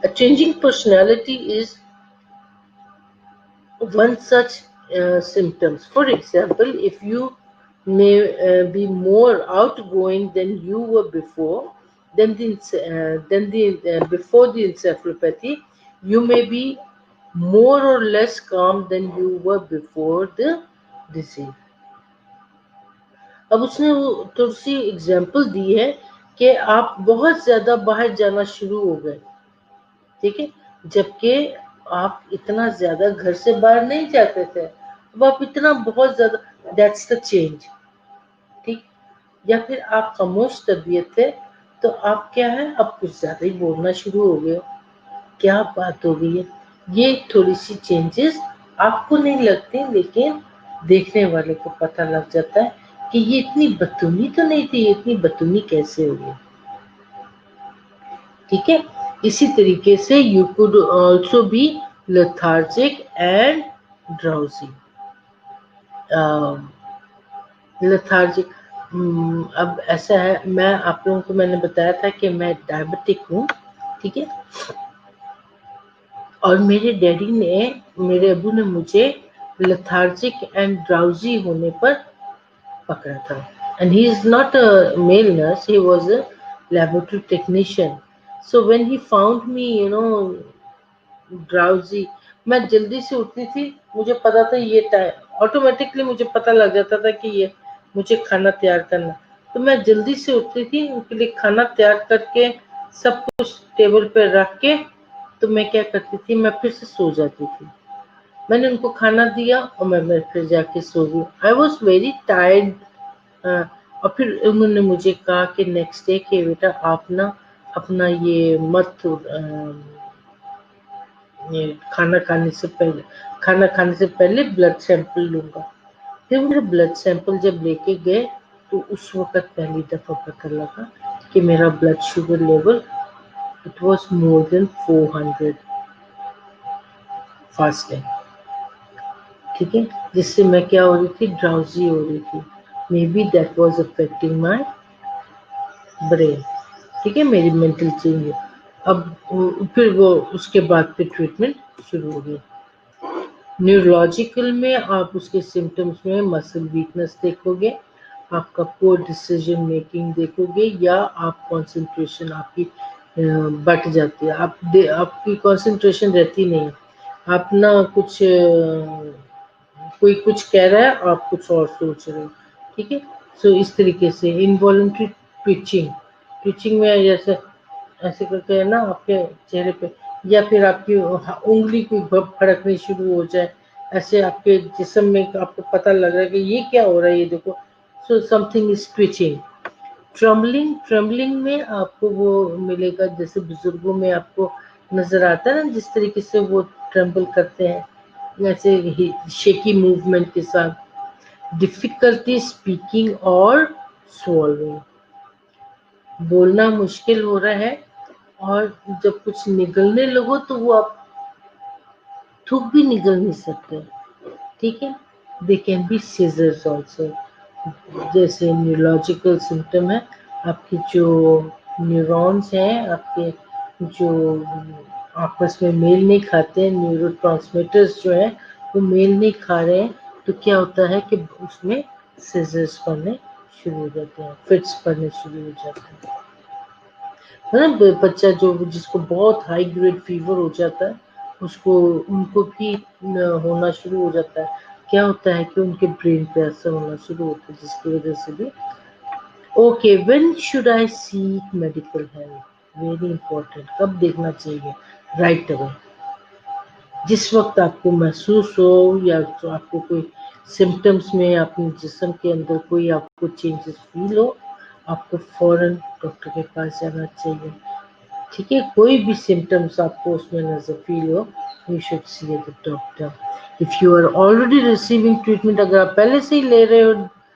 A changing personality is one such symptoms. For example, if you may be more outgoing than you were before, before the encephalopathy, you may be more or less calm than you were before the disease. अब उसने वो थोड़ी सी example दी है कि आप बहुत ज्यादा बाहर जाना शुरू हो गए, ठीक है, जबकि आप इतना ज्यादा घर से बाहर नहीं जाते थे, अब आप इतना बहुत ज्यादा, दैट्स द चेंज। ठीक, या फिर आप खामोश तबीयत थे तो आप क्या है, अब कुछ ज्यादा ही बोलना शुरू हो गए, क्या बात हो गई है। ये थोड़ी सी चेंजेस आपको नहीं लगती, लेकिन देखने वाले को पता लग जाता है कि ये इतनी बदतूमी तो नहीं थी, ये इतनी बदतूमी कैसे हो गई। ठीक है, इसी तरीके से you could also be lethargic and drowsy. Lethargic, अब ऐसा है, मैं आप लोगों को मैंने बताया था कि मैं डायबिटिक हूँ, ठीक है, और मेरे डैडी ने, मेरे अबू ने मुझे लेथार्जिक एंड ड्राउजी होने पर पकड़ा था। And he is not a male nurse, he was a laboratory technician. So when he found me, drowsy, मैं जल्दी से उठती थी, मुझे पता था ये टाइम, ऑटोमेटिकली मुझे पता लग जाता था कि ये मुझे खाना तैयार करना, तो मैं जल्दी से उठती थी, उनके लिए खाना तैयार करके सब कुछ टेबल पर रख के, तो मैं क्या करती थी, मैं फिर से सो जाती थी। मैंने उनको खाना दिया और मैं फिर जाके सो गई। I was very tired. और फिर उन्होंने मुझे कहा कि नेक्स्ट डे कि बेटा आप ना अपना ये मत, ये खाना खाने से पहले ब्लड सैंपल लूंगा। फिर मेरा ब्लड सैंपल जब लेके गए तो उस वक्त पहली दफा पता लगा कि मेरा blood sugar level, it was more than 400 fasting. ठीक है, जिससे मैं क्या हो रही थी, ड्राउजी हो रही थी। May be that was affecting my brain. ठीक है, मेरी मेंटल चेंज। अब फिर वो उसके बाद फिर ट्रीटमेंट शुरू हो गई। न्यूरोलॉजिकल में आप उसके सिम्टम्स में मसल वीकनेस देखोगे, आपका पोर डिसीजन मेकिंग देखोगे, या आप कंसंट्रेशन आपकी बट जाती है, आपकी कंसंट्रेशन रहती नहीं, आप ना कुछ कोई कुछ कह रहा है और आप कुछ और सोच रहे हो। ठीक है, सो इस तरीके से इनवॉलंटरी ट्विचिंग, ट्विचिंग में जैसे ऐसे करके है ना आपके चेहरे पे, या फिर आपकी उंगली कोई फड़कनी शुरू हो जाए, ऐसे आपके जिस्म में आपको पता लग रहा है कि ये क्या हो रहा है, ये देखो, so something is twitching. Trembling, trembling में आपको वो मिलेगा, जैसे बुजुर्गों में आपको नजर आता है ना, जिस तरीके से वो ट्रम्बल करते हैं, ऐसे शेकी मूवमेंट के साथ। डिफिकल्टी स्पीकिंग और स्वॉलोइंग, बोलना मुश्किल हो रहा है, और जब कुछ निगलने लगो तो वो आप थूक भी निगल नहीं सकते। ठीक है, they can be seizures also, जैसे न्यूरोलॉजिकल सिम्टम है। आपकी जो न्यूरॉन्स हैं, आपके जो आपस में मेल नहीं खाते हैं, न्यूरो ट्रांसमीटर्स जो हैं वो मेल नहीं खा रहे हैं, तो क्या होता है कि उसमें सीजर्स पड़ने शुरू हो जाते हैं, फिट्स पड़ने शुरू हो जाते हैं। है ना, बच्चा जो जिसको बहुत हाई ग्रेड फीवर हो जाता है, उसको उनको भी होना शुरू हो जाता है। क्या होता है कि उनके ब्रेन पे असर होना शुरू होता है, जिसकी वजह से भी okay. When should I seek medical help, very important, कब देखना चाहिए? राइट अवे, जिस वक्त आपको महसूस हो या तो आपको कोई सिम्टम्स में अपने जिस्म के अंदर कोई आपको चेंजेस फील हो, आपको फौरन डॉक्टर के पास जाना चाहिए। ठीक है, कोई भी सिम्टम्स आपको उसमें नजर फील हो, you should see the doctor. If you are already receiving treatment, अगर आप पहले से ही ले रहे हो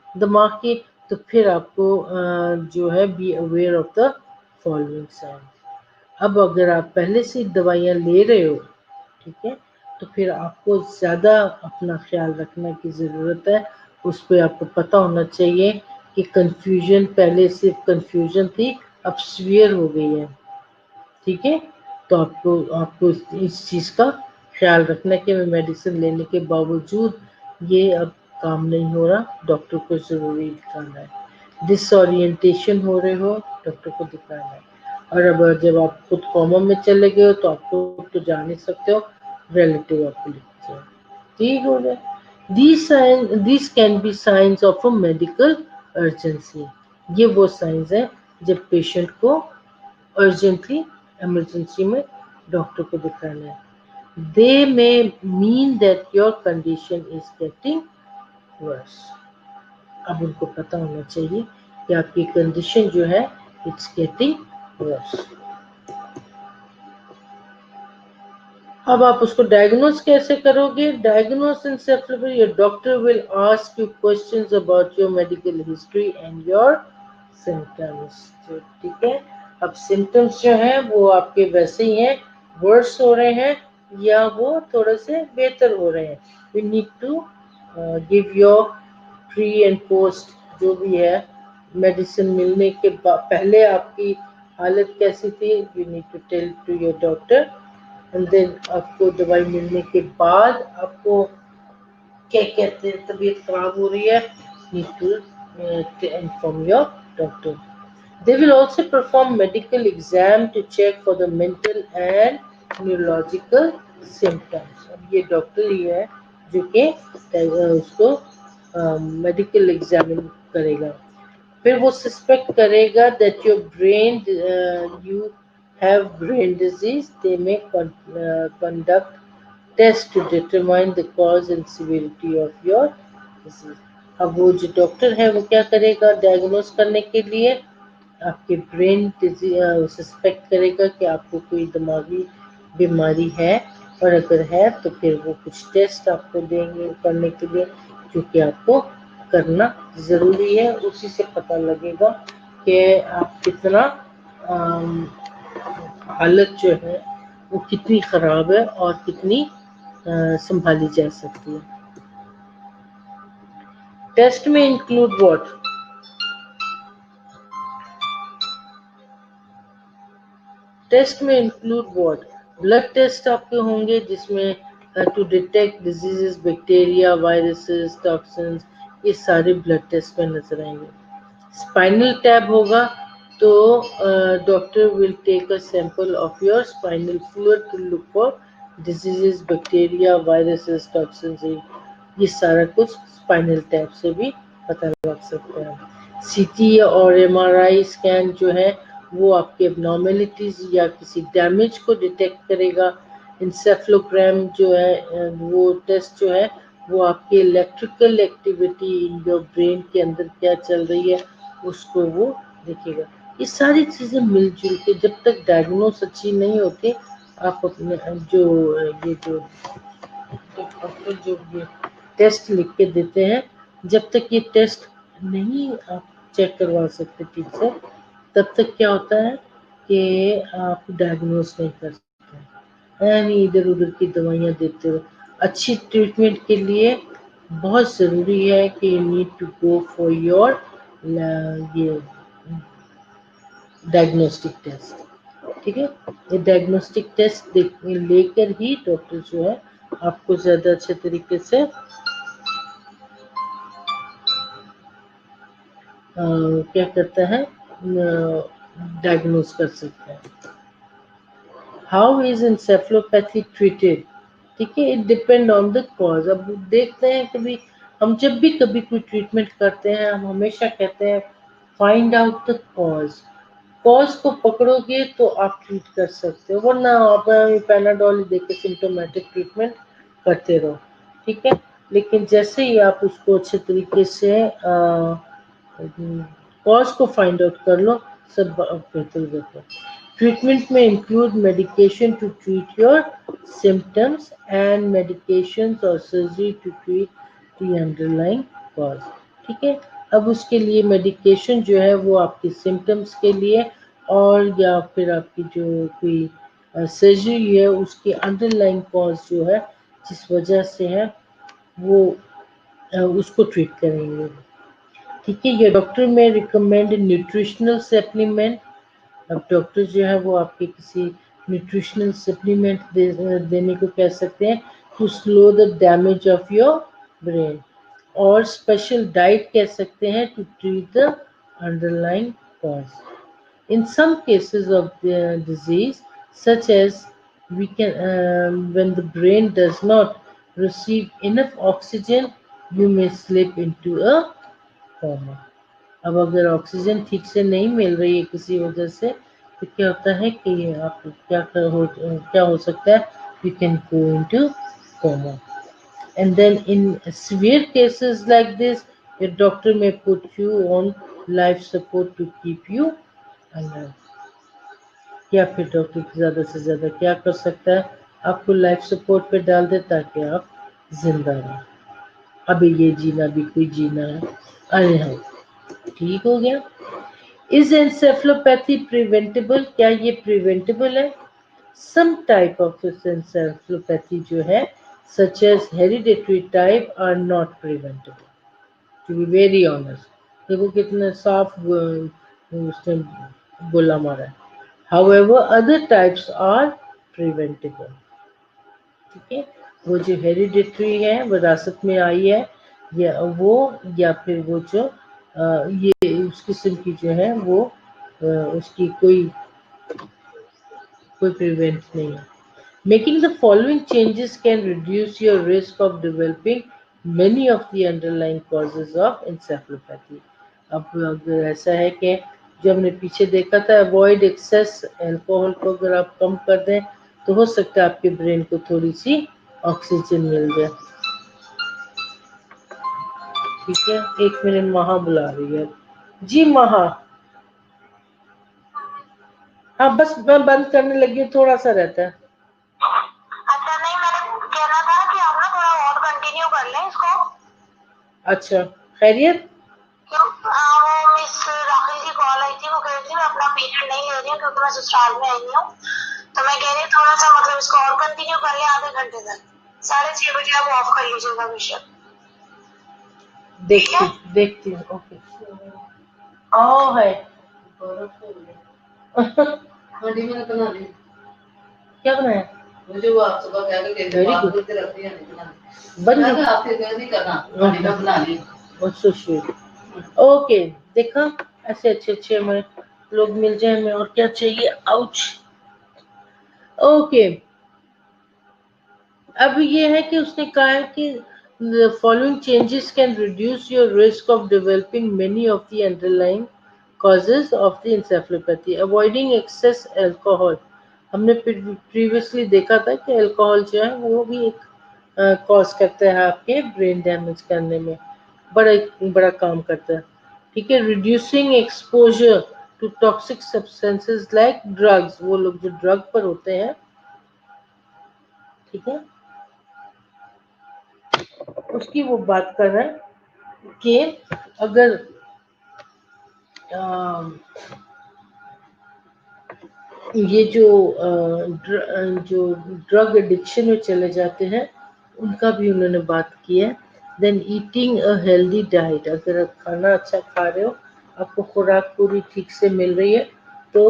दिमाग की, तो फिर आपको जो है be aware of the following sign. अब अगर आप पहले से दवाइयाँ ले रहे हो, ठीक है, तो फिर आपको ज़्यादा अपना ख्याल रखने की ज़रूरत है। उस पर आपको पता होना चाहिए कि कंफ्यूजन पहले सिर्फ कंफ्यूजन थी, अब सीवियर हो गई है। ठीक है, तो आपको आपको इस चीज़ का ख्याल रखना कि मैं मेडिसिन लेने के बावजूद ये अब काम नहीं हो रहा, डॉक्टर को ज़रूरी दिखाना है। डिसओरिएंटेशन हो रहे हो, डॉक्टर को दिखाना है। और अब जब आप खुद कोमा में चले गए हो, तो आपको तो जान ही सकते हो, रिलेटिव आपको लिखते हो, ठीक हो गया। These can be signs of a medical urgency. ये वो साइंस है जब पेशेंट को अर्जेंटली इमरजेंसी में डॉक्टर को दिखाना है। They may mean that your condition is getting worse. अब उनको पता होना चाहिए कि आपकी कंडीशन जो है इट्स गेटिंग वर्स। अब आप उसको डायग्नोज कैसे करोगे? Diagnose encephalopathy, your doctor will ask you questions about your medical history and your symptoms. ठीक है, अब सिम्टम्स जो हैं वो आपके वैसे ही हैं, वर्स हो रहे हैं या वो थोड़े से बेहतर हो रहे हैं। We need to give your pre and post जो भी है, मेडिसिन मिलने के पहले आपकी हालत कैसी थी, we need to tell to your doctor. And then आपको दवाई मिलने के बाद आपको क्या कहते हैं तबीयत खराब हो रही है, need to inform your doctor. They will also perform medical exam to check for the mental and neurological symptoms. अब ये डॉक्टर ही है जो कि उसको मेडिकल एग्जामिन करेगा। फिर वो सस्पेक्ट करेगा that your brain you have brain disease, they may conduct test to determine the cause and severity of your disease. अब वो जो डॉक्टर है वो क्या करेगा डायग्नोज करने के लिए? आपके ब्रेन सस्पेक्ट करेगा कि आपको कोई दिमागी बीमारी है, और अगर है तो फिर वो कुछ टेस्ट आपको देंगे करने के लिए, जो कि आपको करना ज़रूरी है। उसी से पता लगेगा कि आप कितना हालत जो है वो कितनी ख़राब है और कितनी संभाली जा सकती है। टेस्ट में इंक्लूड व्हाट? टेस्ट में इंक्लूड व्हाट? ब्लड टेस्ट आपके होंगे जिसमें to detect diseases, bacteria, viruses, toxins, ये सारे ब्लड टेस्ट में नजर आएंगे। स्पाइनल टैब होगा तो doctor will take a sample of your spinal fluid to look for diseases, bacteria, viruses, toxins, ये सारा कुछ स्पाइनल टैब से भी पता लग सकता है। सीटी और एमआरआई स्कैन जो है वो आपके एबनॉर्मेलिटीज या किसी डैमेज को डिटेक्ट करेगा। इंसेफ्लोग्राम जो है वो टेस्ट जो है वो आपकी electrical activity in your brain के अंदर क्या चल रही है उसको वो देखेगा। ये सारी चीज़ें मिलजुल के जब तक डायग्नोस अच्छी नहीं होती, आप अपने जो ये जो डॉक्टर जो ये टेस्ट लिख के देते हैं, जब तक ये टेस्ट नहीं आप चेक करवा सकते ठीक से, तब तक क्या होता है कि आप डायग्नोस नहीं कर सकते, यानी इधर उधर की दवाइयाँ देते हो। अच्छी ट्रीटमेंट के लिए बहुत ज़रूरी है कि you need to go for your ये डायग्नोस्टिक टेस्ट, ठीक है। ये डायग्नोस्टिक टेस्ट लेकर ही डॉक्टर जो है आपको ज्यादा अच्छे तरीके से क्या करता है, डायग्नोज कर सकता है। हाउ इज इंसेफ्लोपैथी ट्रीटेड, ठीक है, it depend on the cause. अब देखते हैं, कभी हम जब भी कभी कोई ट्रीटमेंट करते हैं हम हमेशा कहते हैं find out the cause. Cause को पकड़ोगे तो आप ट्रीट कर सकते हो, वरना आप पैनाडोल दे के सिम्टोमेटिक ट्रीटमेंट करते रहो, ठीक है। लेकिन जैसे ही आप उसको अच्छे तरीके से कॉज को फाइंड आउट कर लो, सब बेहतर रहता है। ट्रीटमेंट में include medication to treat your symptoms and medication और surgery to treat the underlying cause, ठीक है। अब उसके लिए मेडिकेशन जो है वो आपके सिम्टम्स के लिए, और या फिर आपकी जो कोई सर्जरी है उसकी अंडरलाइंग कॉज जो है जिस वजह से है वो उसको ट्रीट करेंगे, ठीक है। ये doctor may recommend nutritional supplement. अब डॉक्टर जो है वो आपके किसी न्यूट्रिशनल सप्लीमेंट देने को कह सकते हैं to slow the damage of your brain, और स्पेशल डाइट कह सकते हैं to treat the underlying cause. In some cases of the disease, such as when the brain does not receive enough oxygen, you may slip into a coma. अब अगर oxygen ठीक से नहीं मिल रही है किसी वजह से, तो क्या होता है कि आप क्या हो सकता है, you can go into coma. And then in severe cases like this, your doctor may put you on life support to keep you alive. या फिर डॉक्टर ज्यादा से ज्यादा क्या कर सकता है, आपको लाइफ सपोर्ट पे डाल दे ताकि आप जिंदा रहें। अभी ये जीना भी कोई जीना है। अरे हाँ, ठीक हो गया। इज एंसेफ्लोपैथी प्रिवेंटेबल, क्या ये प्रिवेंटेबल है? सम टाइप ऑफ एंसेफ्लोपैथी जो है such as hereditary type are not preventable, to be very honest. देखो कितने साफ उसने बोला मारा है। However, other types are preventable, ठीक है। वो जो हेरिडिटरी है, विरासत में आई है, या फिर वो जो ये उस किस्म की जो है वो उसकी कोई प्रिवेंट नहीं है। Making the following changes can reduce your risk of developing many of the underlying causes of encephalopathy. अब अगर ऐसा है कि जो हमने पीछे देखा था, अवॉइड एक्सेस अल्कोहल को अगर आप कम कर दें तो हो सकता है आपके ब्रेन को थोड़ी सी ऑक्सीजन मिल जाए, ठीक है। एक मिनट, महा बुला रही है जी। महा, हाँ बस मैं बंद करने लगी हूँ, थोड़ा सा रहता है। अच्छा नहीं, मैंने कहना था कि आप ना थोड़ा और कंटिन्यू कर लें इसको। अच्छा, खैरियत? वो मिस राखिल की कॉल आई थी, वो कह रही थी मैं अपना पीरियड नहीं ले रही हूँ क्योंकि मैं ससुराल में आई हूँ, तो मैं कह रही थोड़ा सा मतलब इसको और कंटिन्यू कर लें आधे घंटे तक। 6:30 बजे आप ऑफ कर लीजिएगा विषय। देखती हूँ, ओके। ओ है मैंने बना ली। क्या बनाया? मुझे वो आप सुबह कह के बात करते रहती है, बन गया आपके घर नहीं करना, मैं बना ली। So sweet. ओके, देखा, ऐसे अच्छे अच्छे हमें लोग मिल जाए, हमें और क्या चाहिए। आउच। ओके, अब ये है कि उसने कहा है कि the following changes can reduce your risk of developing many of the underlying causes of the encephalopathy. Avoiding excess alcohol. हमने प्रीवियसली देखा था कि अल्कोहल जो है वो भी एक कॉज करता है आपके ब्रेन डैमेज करने में, बड़ा काम करता है, ठीक है। Reducing exposure to toxic substances like drugs, वो लोग जो ड्रग पर होते हैं, ठीक है, उसकी वो बात कर रहे हैं कि अगर ये जो ड्रग एडिक्शन में चले जाते हैं उनका भी उन्होंने बात की है। Then eating a healthy diet, अगर आप खाना अच्छा खा रहे हो, आपको खुराक पूरी ठीक से मिल रही है, تو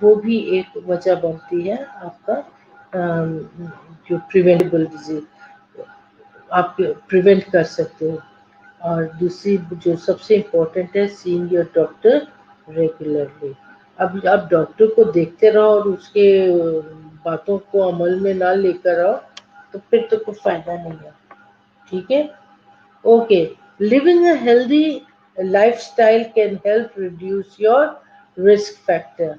وہ بھی ایک وجہ بنتی ہے آپ کا جو پریونٹیبل ڈیزیز آپ پریونٹ کر سکتے ہو. اور دوسری جو سب سے امپورٹنٹ ہے سینگ یور ڈاکٹر ریگولرلی. اب آپ ڈاکٹر کو دیکھتے رہو اور اس کے باتوں کو عمل میں نہ لے کر آؤ تو پھر تو کوئی فائدہ نہیں ہے. ٹھیک ہے. Okay. Living a healthy lifestyle can help reduce your risk factor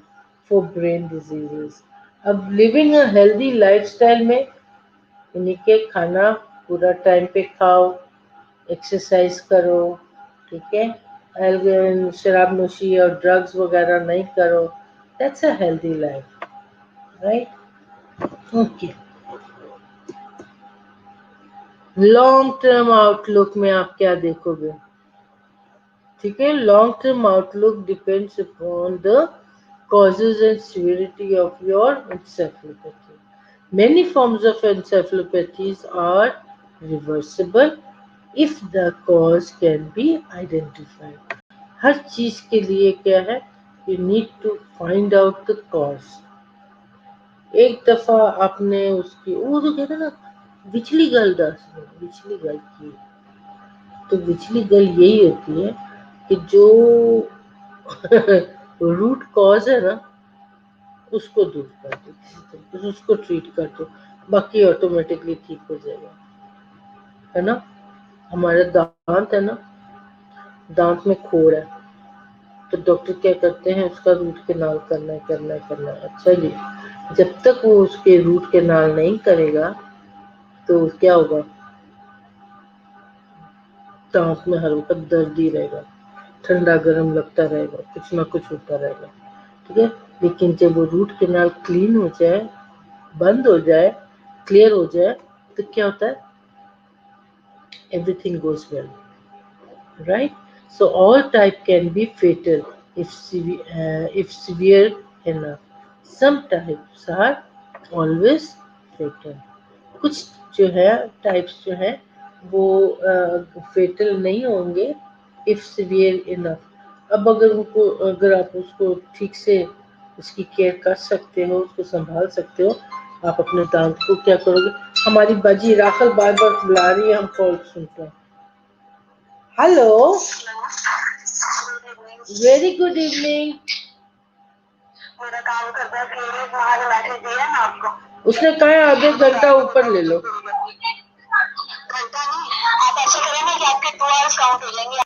for brain diseases. اب living a healthy lifestyle میں یعنی کہ کھانا پورا ٹائم پہ کھاؤ، ایکسرسائز کرو، ٹھیک ہے، شراب نوشی اور ڈرگز وغیرہ نہیں کرو. That's a healthy life, right. Okay. Long term outlook میں آپ کیا دیکھو گے؟ ٹھیک ہے. Long term outlook depends upon the causes and severity of your encephalopathy. Many forms of encephalopathies are reversible if the cause can be identified. ہر چیز کے لیے کیا ہے؟ You need to find out the cause. ایک دفعہ آپ نے اس کی وہ تو کہتے ہیں نا بچھلی گل دس بچھلی گل کی، تو بچھلی گل یہی ہوتی ہے کہ جو روٹ کاز ہے نا اس کو دور کر دو، اس کو ٹریٹ کر دو، باقی آٹومیٹکلی ٹھیک ہو جائے گا. ہے نا. ہمارے دانت ہے نا، دانت میں کھوڑ ہے تو ڈاکٹر کیا کرتے ہیں اس کا روٹ کنال کرنا ہے. اچھا جی، جب تک وہ اس کے روٹ کنال نہیں کرے گا تو کیا ہوگا؟ دانت میں ہر وقت درد ہی رہے گا، ٹھنڈا گرم لگتا رہے گا، کچھ نہ کچھ ہوتا رہے گا. ٹھیک ہے. لیکن جب وہ روٹ کنال کلین ہو جائے، بند ہو جائے، کلیئر ہو جائے تو کیا ہوتا ہے؟ everything goes well, right? So all type can be fatal if severe enough. Some types are always fatal. کچھ جو ہے ٹائپس جو ہیں وہ فیٹل نہیں ہوں گے if severe enough. اب اگر آپ اس کو ٹھیک سے اس کی کیئر کر سکتے ہو، اس کو سنبھال سکتے ہو، آپ اپنے دانت کو کیا کرو گے؟ ہماری باجی راخل بار بار بلا رہی ہے، ہم کال سنتے ہیں. Hello, very good evening. میرا کام کرتا ہے میسج دیا نا آپ کو، اس نے کہا ہے آدھے گھنٹہ اوپر لے لو. گھنٹہ نہیں، آپ ایسے کریں نا کہ آپ کے 2 hours کاؤنٹ ہو جائیں گے.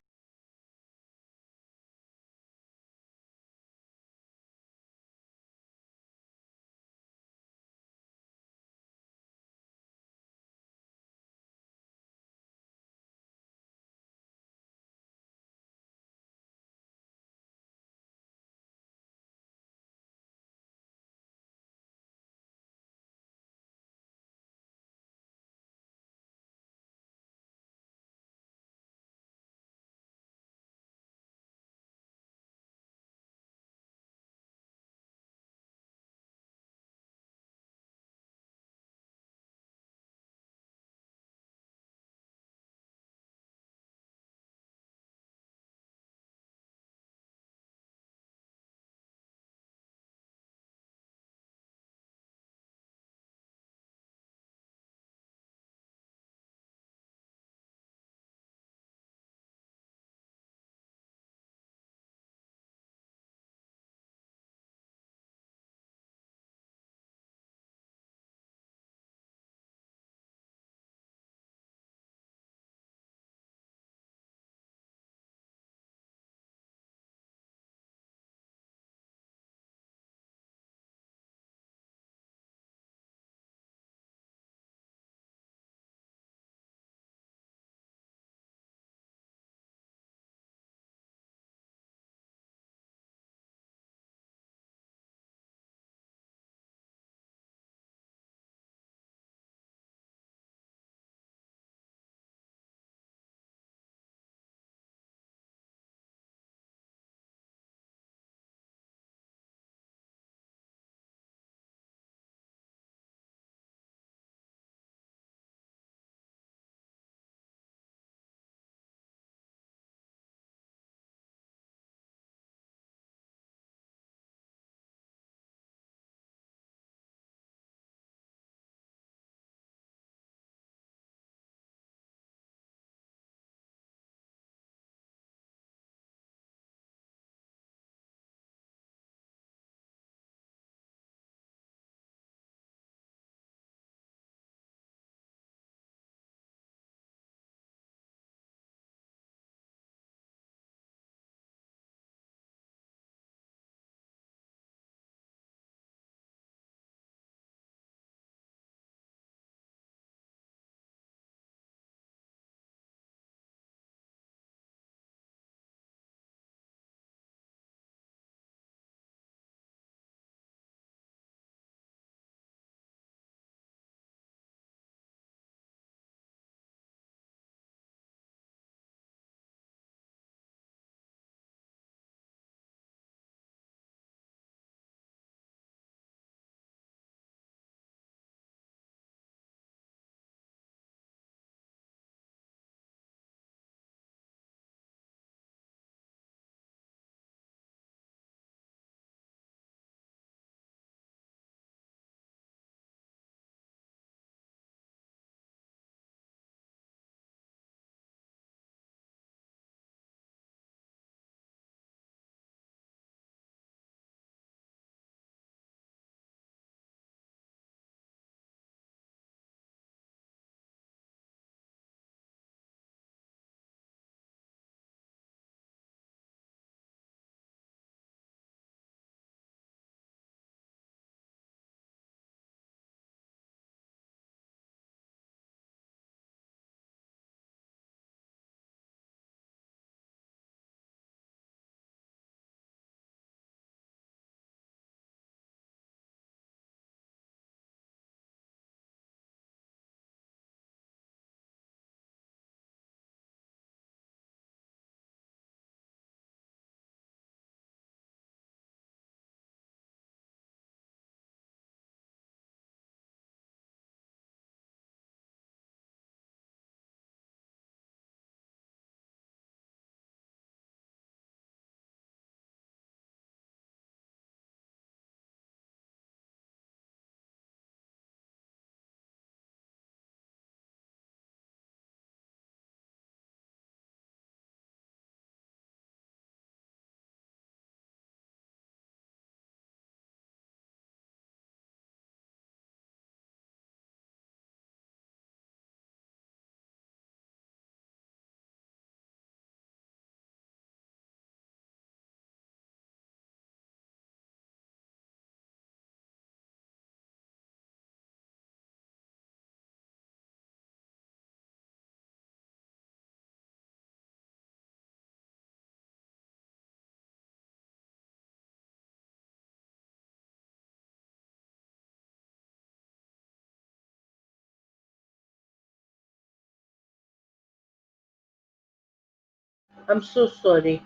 I'm so sorry.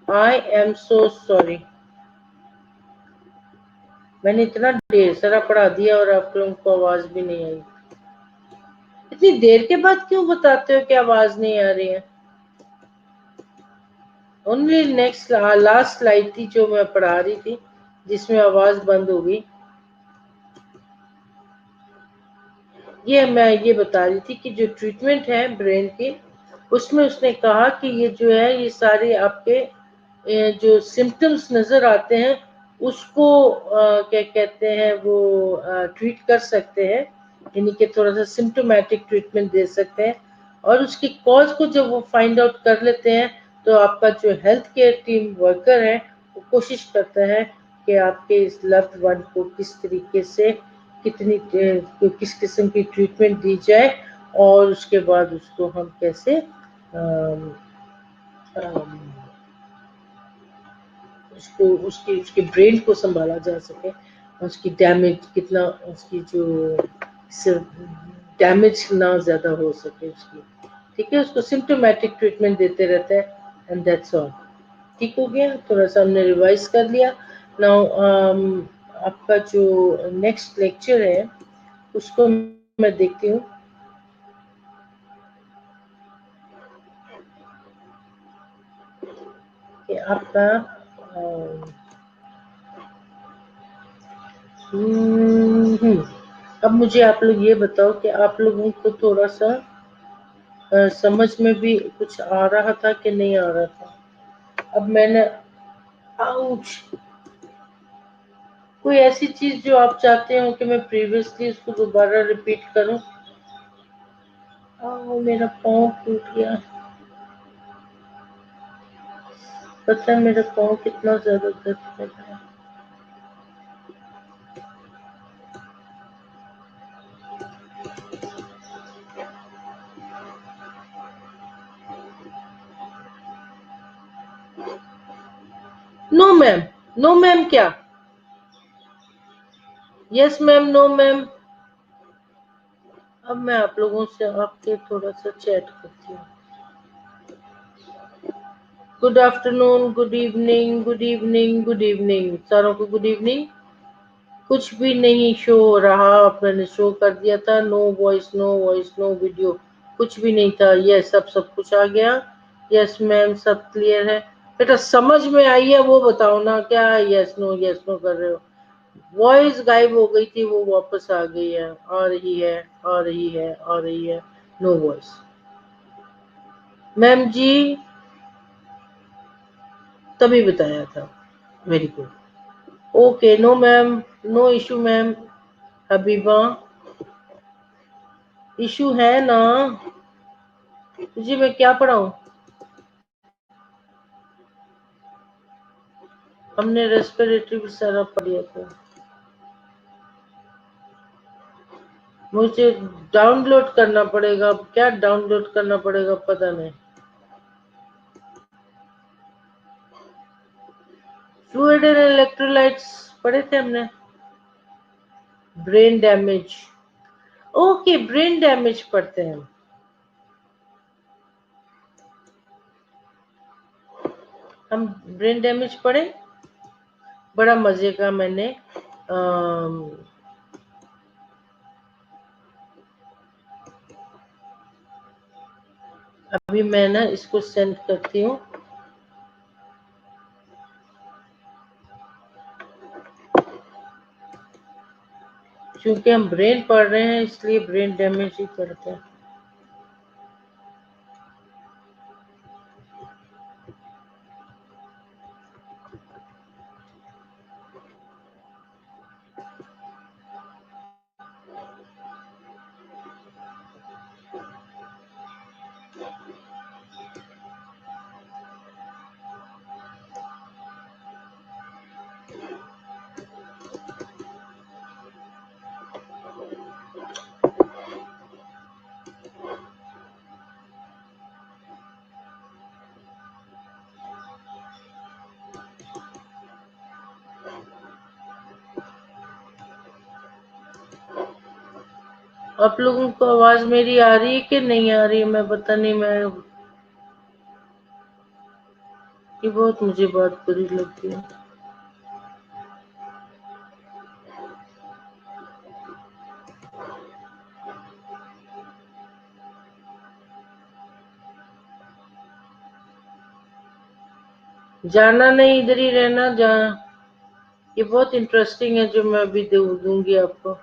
I am so sorry. मैंने इतना ढेर सारा पढ़ा दिया और आप लोगों को आवाज भी नहीं आई। इतनी देर के बाद क्यों बताते हो कि आवाज नहीं आ रही है? ओनली नेक्स्ट लास्ट स्लाइड थी जो मैं पढ़ा रही थी जिसमें आवाज बंद हो गई। ये मैं ये बता रही थी कि जो ट्रीटमेंट है ब्रेन की, उसमें उसने कहा कि ये जो है ये सारे आपके जो सिम्टम्स नजर आते हैं उसको क्या कहते हैं वो ट्रीट कर सकते हैं, यानी कि थोड़ा सा सिम्टोमेटिक ट्रीटमेंट दे सकते हैं। और उसकी कॉज को जब वो फाइंड आउट कर लेते हैं तो आपका जो हेल्थ केयर टीम वर्कर है वो कोशिश करता है कि आपके इस लव्ड वन को किस तरीके से कितनी किस किस्म की ट्रीटमेंट दी जाए और उसके बाद उसको हम कैसे अम, अम, उसको उसकी उसके ब्रेन को संभाला जा सके, उसकी डैमेज कितना उसकी जो डैमेज ना ज्यादा हो सके उसकी। ठीक है, उसको सिम्टोमेटिक ट्रीटमेंट देते रहते हैं एंड दैट्स ऑल। ठीक हो गया, थोड़ा सा हमने रिवाइज कर लिया। नाउ आपका जो नेक्स्ट लेक्चर है उसको मैं देखती हूँ कि आपका अब मुझे आप लोग ये बताओ कि आप लोगों को थोड़ा सा समझ में भी कुछ आ रहा था कि नहीं आ रहा था। अब मैंने आउच कोई ऐसी चीज जो आप चाहते हो कि मैं प्रीवियसली उसको दोबारा रिपीट करूं? मेरा पाँव टूट गया। पता है मेरा पाँव कितना ज्यादा दर्द कर रहा है। नो मैम, नो मैम क्या? Yes ma'am, no ma'am. अब मैं आप लोगों से आपके थोड़ा सा चैट करती हूँ। Good afternoon, good evening, good evening, good evening, सारों को गुड इवनिंग। कुछ भी नहीं शो हो रहा, मैंने शो कर दिया था, no voice, no voice, no video, कुछ भी नहीं था। यस, सब कुछ आ गया। यस मैम, सब क्लियर है। बेटा समझ में आई है वो बताओ ना, क्या यस नो कर रहे हो? वॉइस गायब हो गई थी, वो वापस आ गई है, आ रही है, आ रही है, आ रही है। नो वॉइस मैम जी, तभी बताया था। Very good, okay, no ma'am, no issue ma'am. Habiba, issue है ना? जी मैं क्या पढ़ाऊं? हमने रेस्पिरेटरी भी सारा पढ़ा था। मुझे डाउनलोड करना पड़ेगा, क्या डाउनलोड करना पड़ेगा पता नहीं। फ्लूइड एंड इलेक्ट्रोलाइट्स पढ़े थे हमने। Brain damage, okay, brain damage पढ़ते हैं हम। ब्रेन डैमेज पढ़े, बड़ा मजे का। मैंने अभी मैं ना इसको सेंड करती हूँ। क्योंकि हम ब्रेन पढ़ रहे हैं इसलिए ब्रेन डैमेज ही पढ़ते हैं। आप लोगों को आवाज मेरी आ रही है कि नहीं आ रही है? मैं पता नहीं, मैं بہت مجھے بات بری لگتی ہے. جانا نہیں، ادھر ہی رہنا. جہاں یہ بہت انٹرسٹنگ ہے جو میں ابھی دوں گی آپ کو.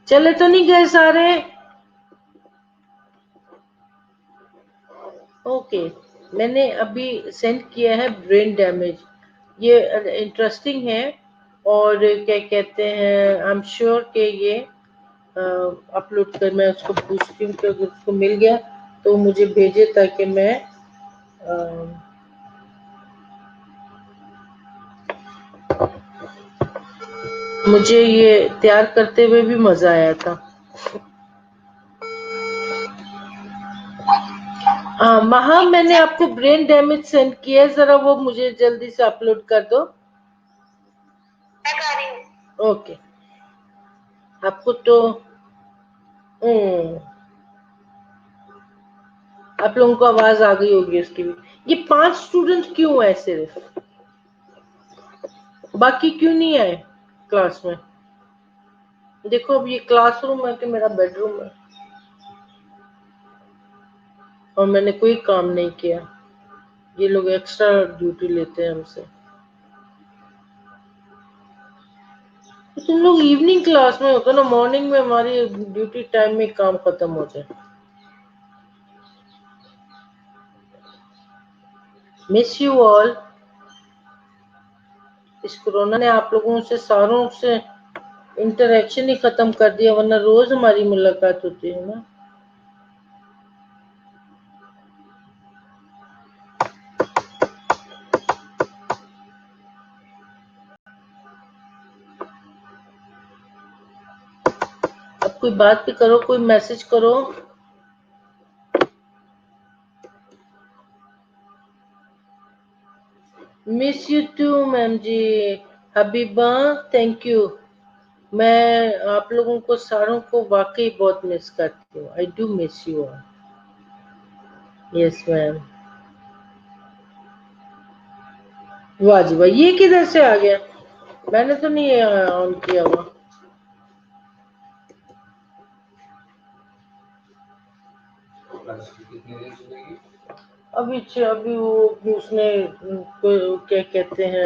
چلے تو نہیں گئے سارے؟ اوکے. میں نے ابھی سینڈ کیا ہے برین ڈیمیج. یہ انٹرسٹنگ ہے، اور کیا کہتے ہیں، آئی ایم شیور کہ یہ اپلوڈ کر، میں اس کو پوچھتی ہوں کہ اگر اس کو مل گیا تو مجھے بھیجے، تاکہ میں مجھے یہ تیار کرتے ہوئے بھی مزہ آیا تھا. مہا، میں نے آپ کو برین ڈیمیج سینڈ کیا ہے، ذرا وہ مجھے جلدی سے اپلوڈ کر دو. اوکے. آپ کو تو آپ لوگوں کو آواز آ گئی ہوگی اس کی بھی. یہ 5 اسٹوڈنٹ کیوں ہے صرف؟ باقی کیوں نہیں آئے کلاس میں؟ دیکھو اب یہ کلاس روم ہے کہ میرا بیڈ روم ہے، اور میں نے کوئی کام نہیں کیا. یہ لوگ ایکسٹرا ڈیوٹی لیتے ہیں ہم سے. تم لوگ ایوننگ کلاس میں ہوتا نا، مارننگ میں ہماری ڈیوٹی ٹائم میں کام ختم ہو جائے. مس یو آل. اس کورونا نے آپ لوگوں سے ساروں سے انٹریکشن ہی ختم کر دیا، ورنہ روز ہماری ملاقات ہوتی ہے نا. اب کوئی بات بھی کرو، کوئی میسج کرو. مس یو ٹو میم جی. Habiba thank you. میں آپ لوگوں کو ساروں کو واقعی بہت مس کرتی ہوں. I do miss you all. Yes ma'am. واہ جی واہ، یہ کدھر سے آ گیا؟ میں نے تو نہیں آن کیا ہوا. ابھی وہ اس نے کیا کہتے ہیں،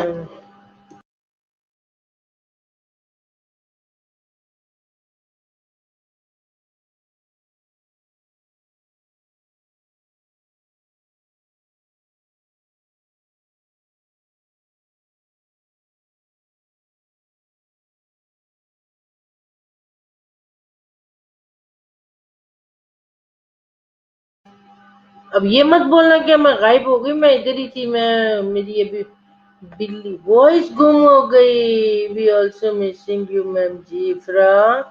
اب یہ مت بولنا کہ میں غائب ہو گئی، میں ادھر ہی تھی. میں میری ابھی بلی وائس گم ہو گئی. We also missing you ma'am ji. فرا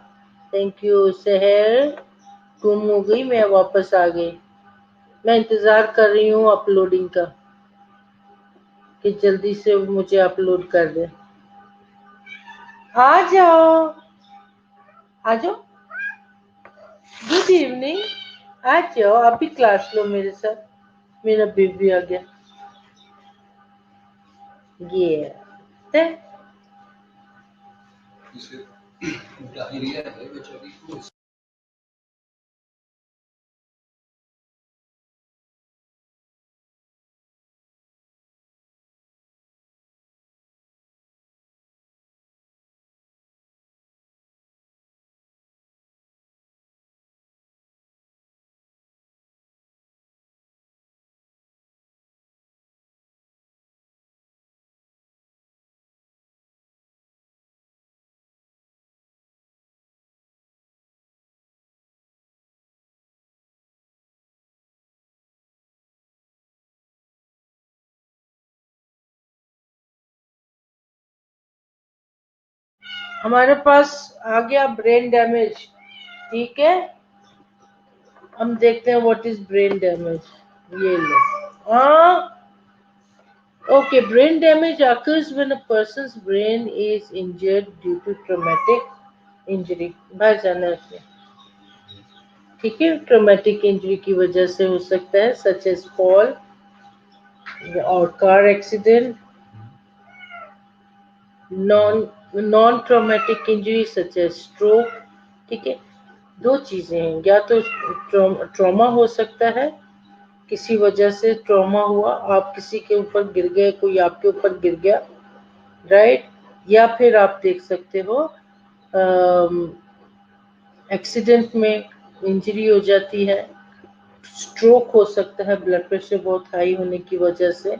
تھینک یو. سحر گم ہو گئی، میں واپس آ گئی. میں انتظار کر رہی ہوں اپلوڈنگ کا، کہ جلدی سے مجھے اپلوڈ کر دے. آ جاؤ، آ جاؤ. Good evening. آ جاؤ، آپ بھی کلاس لو میرے ساتھ. میرا بیبی آ گیا. یہ हमारे पास आ गया ब्रेन डैमेज, ठीक है। हम देखते हैं व्हाट इज ब्रेन डैमेज। ये लो, हाँ okay. Brain damage occurs when a person's brain is injured due to traumatic injury। बाहर जाना है उसमें, ठीक है। ट्रोमेटिक इंजरी की वजह से हो सकता है, सच एज फॉल और car accident. Non traumatic injury such as stroke, ठीक है। दो चीजें हैं, या तो ट्रॉमा हो सकता है, किसी वजह से ट्रॉमा हुआ, आप किसी के ऊपर गिर गए, कोई आपके ऊपर गिर गया, राइट। या फिर आप देख सकते हो एक्सीडेंट में इंजरी हो जाती है, स्ट्रोक हो सकता है ब्लड प्रेशर बहुत हाई होने की वजह से,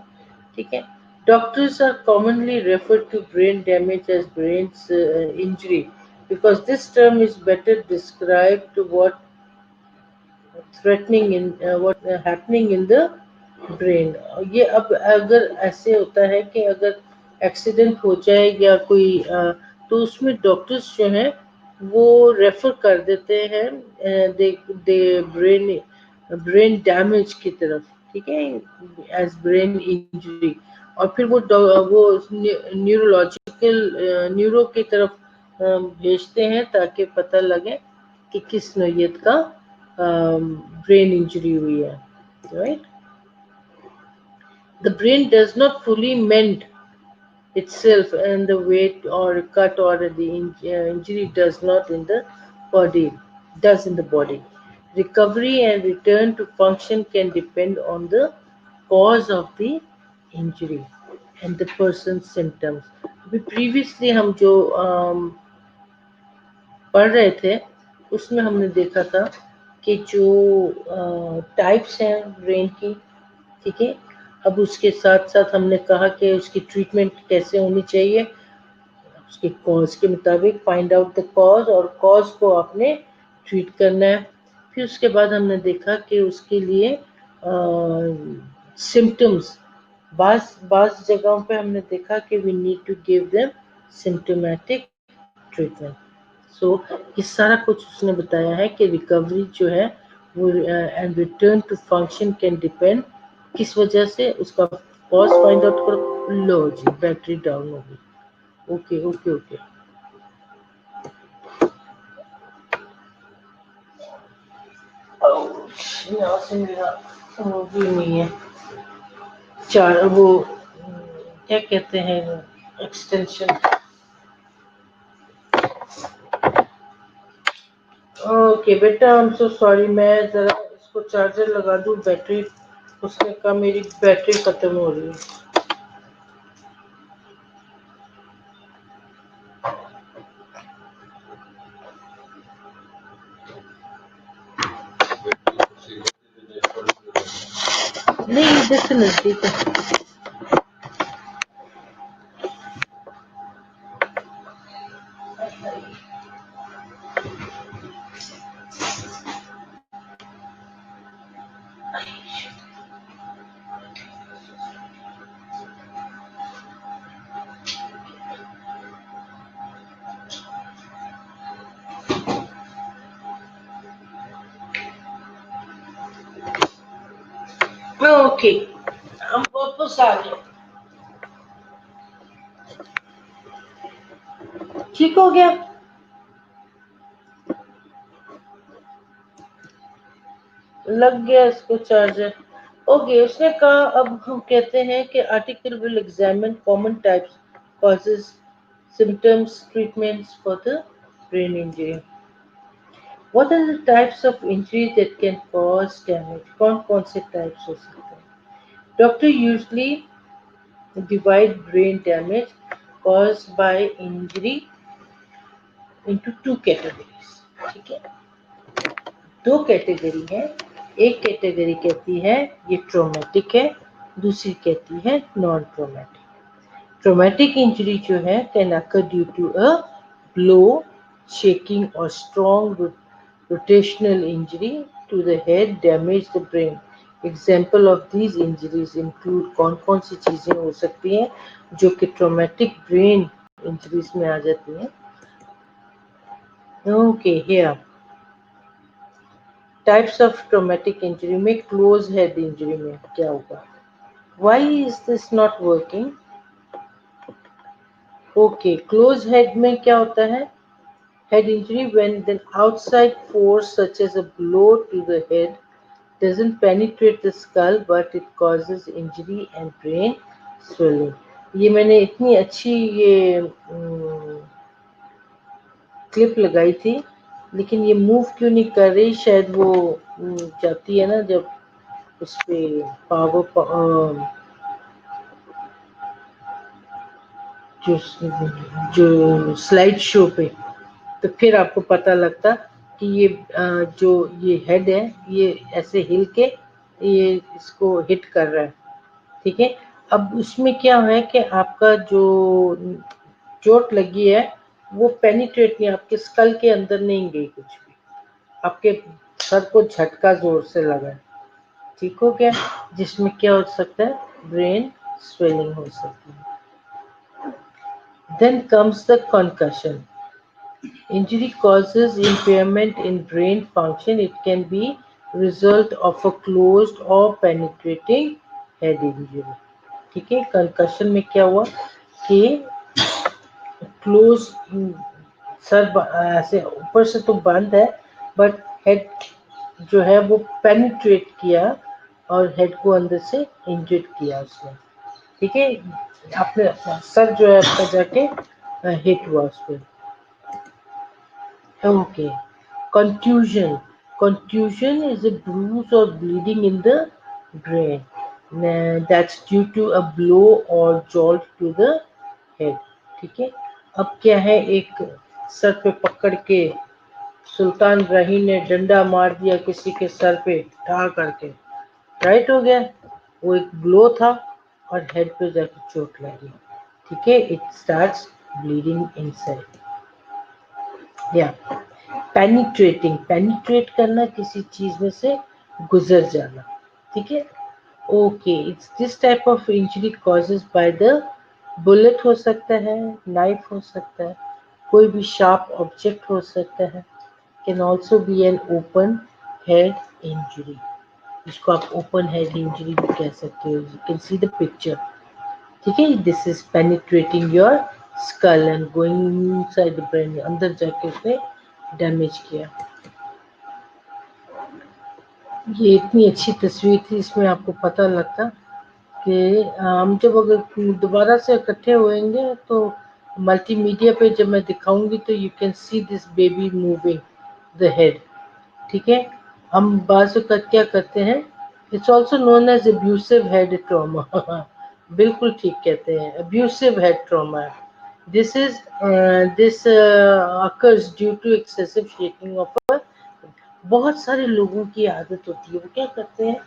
ठीक है। Doctors are commonly refer to brain damage as brain injury because this term is better described to what threatening in what happening in the brain. ये अब अगर ऐसे होता है कि अगर एक्सीडेंट हो जाए या कोई तो उसमें डॉक्टर्स जो हैं वो रेफर कर देते हैं दे दे ब्रेन डैमेज की तरफ, ठीक है, एज ब्रेन इंजरी। और फिर वो न्यूरोलॉजिकल न्यूरो की तरफ भेजते हैं ताकि पता लगे कि किस नौयत का ब्रेन इंजरी हुई है, right. The brain does not fully mend itself, and the weight or cut or the injury does not in the body does in the body. Recovery and return to function can depend on the cause of the injury and the person's symptoms. अभी previously हम जो पढ़ रहे थे उसमें हमने देखा था कि जो टाइप्स हैं ब्रेन की, ठीक है। अब उसके साथ साथ हमने कहा कि उसकी ट्रीटमेंट कैसे होनी चाहिए, उसके कॉज के मुताबिक फाइंड आउट द कॉज, और कॉज को आपने ट्रीट करना है। फिर उसके बाद हमने देखा कि उसके लिए सिम्टम्स, बास जगहों पे हमने देखा कि we need to give them symptomatic treatment. So ये सारा कुछ उसने बताया है कि रिकवरी जो है वो and return to function can depend, किस वजह से, उसका कॉज फाइंड आउट करो। लो जी, बैटरी डाउन हो गई। ओके ओके ओके, यहाँ से मेरा वो भी नहीं है, चार वो क्या कहते हैं एक्सटेंशन। ओके बेटा, आई एम सो सॉरी, मैं जरा इसको चार्जर लगा दूं, बैटरी, उसने कहा मेरी बैटरी खत्म हो रही है। नहीं, इधर से नजदीक है। ओके, हम वापस आ गए, ठीक हो गया। लग गया इसको चार्जर। ओके, उसने कहा अब हम कहते हैं कि article will examine common types, causes, symptoms, treatments for the brain injury. What are the types of injury that can cause damage? कौन कौन से टाइप्स हो सकते हैं? Doctor usually divide brain damage caused by injury into two categories, ठीक है। दो category है, एक कैटेगरी कहती है ये ट्रोमेटिक है, दूसरी कहती है नॉन ट्रोमेटिक। ट्रोमेटिक इंजरी जो है can occur due to a blow, shaking or strong rotational injury to the head damage the brain। Example of these injuries include, कौन कौन सी चीजें हो सकती हैं जो कि ट्रोमेटिक ब्रेन इंजरीज में आ जाती हैं? Okay, here types of traumatic injury में close head injury में क्या होगा? Why is this not working? Okay, close head में क्या होता है? Head injury when the outside force such as a blow to the head doesn't penetrate the skull but it causes injury and brain swelling. ये मैंने इतनी अच्छी ये clip लगाई थी, लेकिन ये मूव क्यों नहीं कर रही? शायद वो जाती है ना जब उस पे पावर जो जो स्लाइड शो पे, तो फिर आपको पता लगता कि ये जो ये हेड है ये ऐसे हिल के ये इसको हिट कर रहा है, ठीक है। अब उसमें क्या है कि आपका जो चोट लगी है वो पेनिट्रेट नहीं, आपके स्कल के अंदर नहीं गई कुछ भी, आपके सर को झटका जोर से लगा है, ठीक हो गया, जिसमें क्या हो सकता है? ब्रेन स्वेलिंग हो सकती है। Then comes the concussion. Injury causes impairment in brain function. It can be result of a closed or penetrating head injury. ठीक है, कंकशन में क्या हुआ कि क्लोज सर ऐसे ऊपर से तो बंद है बट हेड जो है वो पेनिट्रेट किया और हेड को अंदर से इंजर्ड किया उसने, ठीक है, अपने सर जो है आपका जाके हिट हुआ उस पर। Okay. Contusion. Contusion is a bruise or bleeding in the brain. That's due to a blow or jolt to the head. ठीक है, अब क्या है, एक सर पे पकड़ के सुल्तान रही ने डंडा मार दिया किसी के सर पे ढा करके, राइट हो गया, वो एक ब्लो था और हेड पे जाके चोट लगी, ठीक है, इट स्टार्ट्स ब्लीडिंग इनसाइड। या पेनिट्रेटिंग, पेनिट्रेट करना, किसी चीज में से गुजर जाना, ठीक है। Okay, it's this type of injury causes by the bullet हो सकता है, नाइफ हो सकता है, कोई भी शार्प ऑब्जेक्ट हो सकता है, can also be an open head injury, इसको आप ओपन हेड इंजरी भी कह सकते हो। You can see the picture, ठीक है, this is penetrating your skull and going inside the brain, अंदर जाके उसने डैमेज किया। ये इतनी अच्छी तस्वीर थी, इसमें आपको पता लगता कि हम जब अगर दोबारा से इकट्ठे होएंगे तो मल्टीमीडिया पे जब मैं दिखाऊंगी तो you can see this baby moving the head, ठीक है। हम बाज़ वक़्त क्या करते हैं, it's also known as abusive head trauma बिल्कुल ठीक कहते हैं, abusive head trauma. This is this occurs due to excessive shaking of, बहुत सारे लोगों की आदत होती है, वो क्या करते हैं,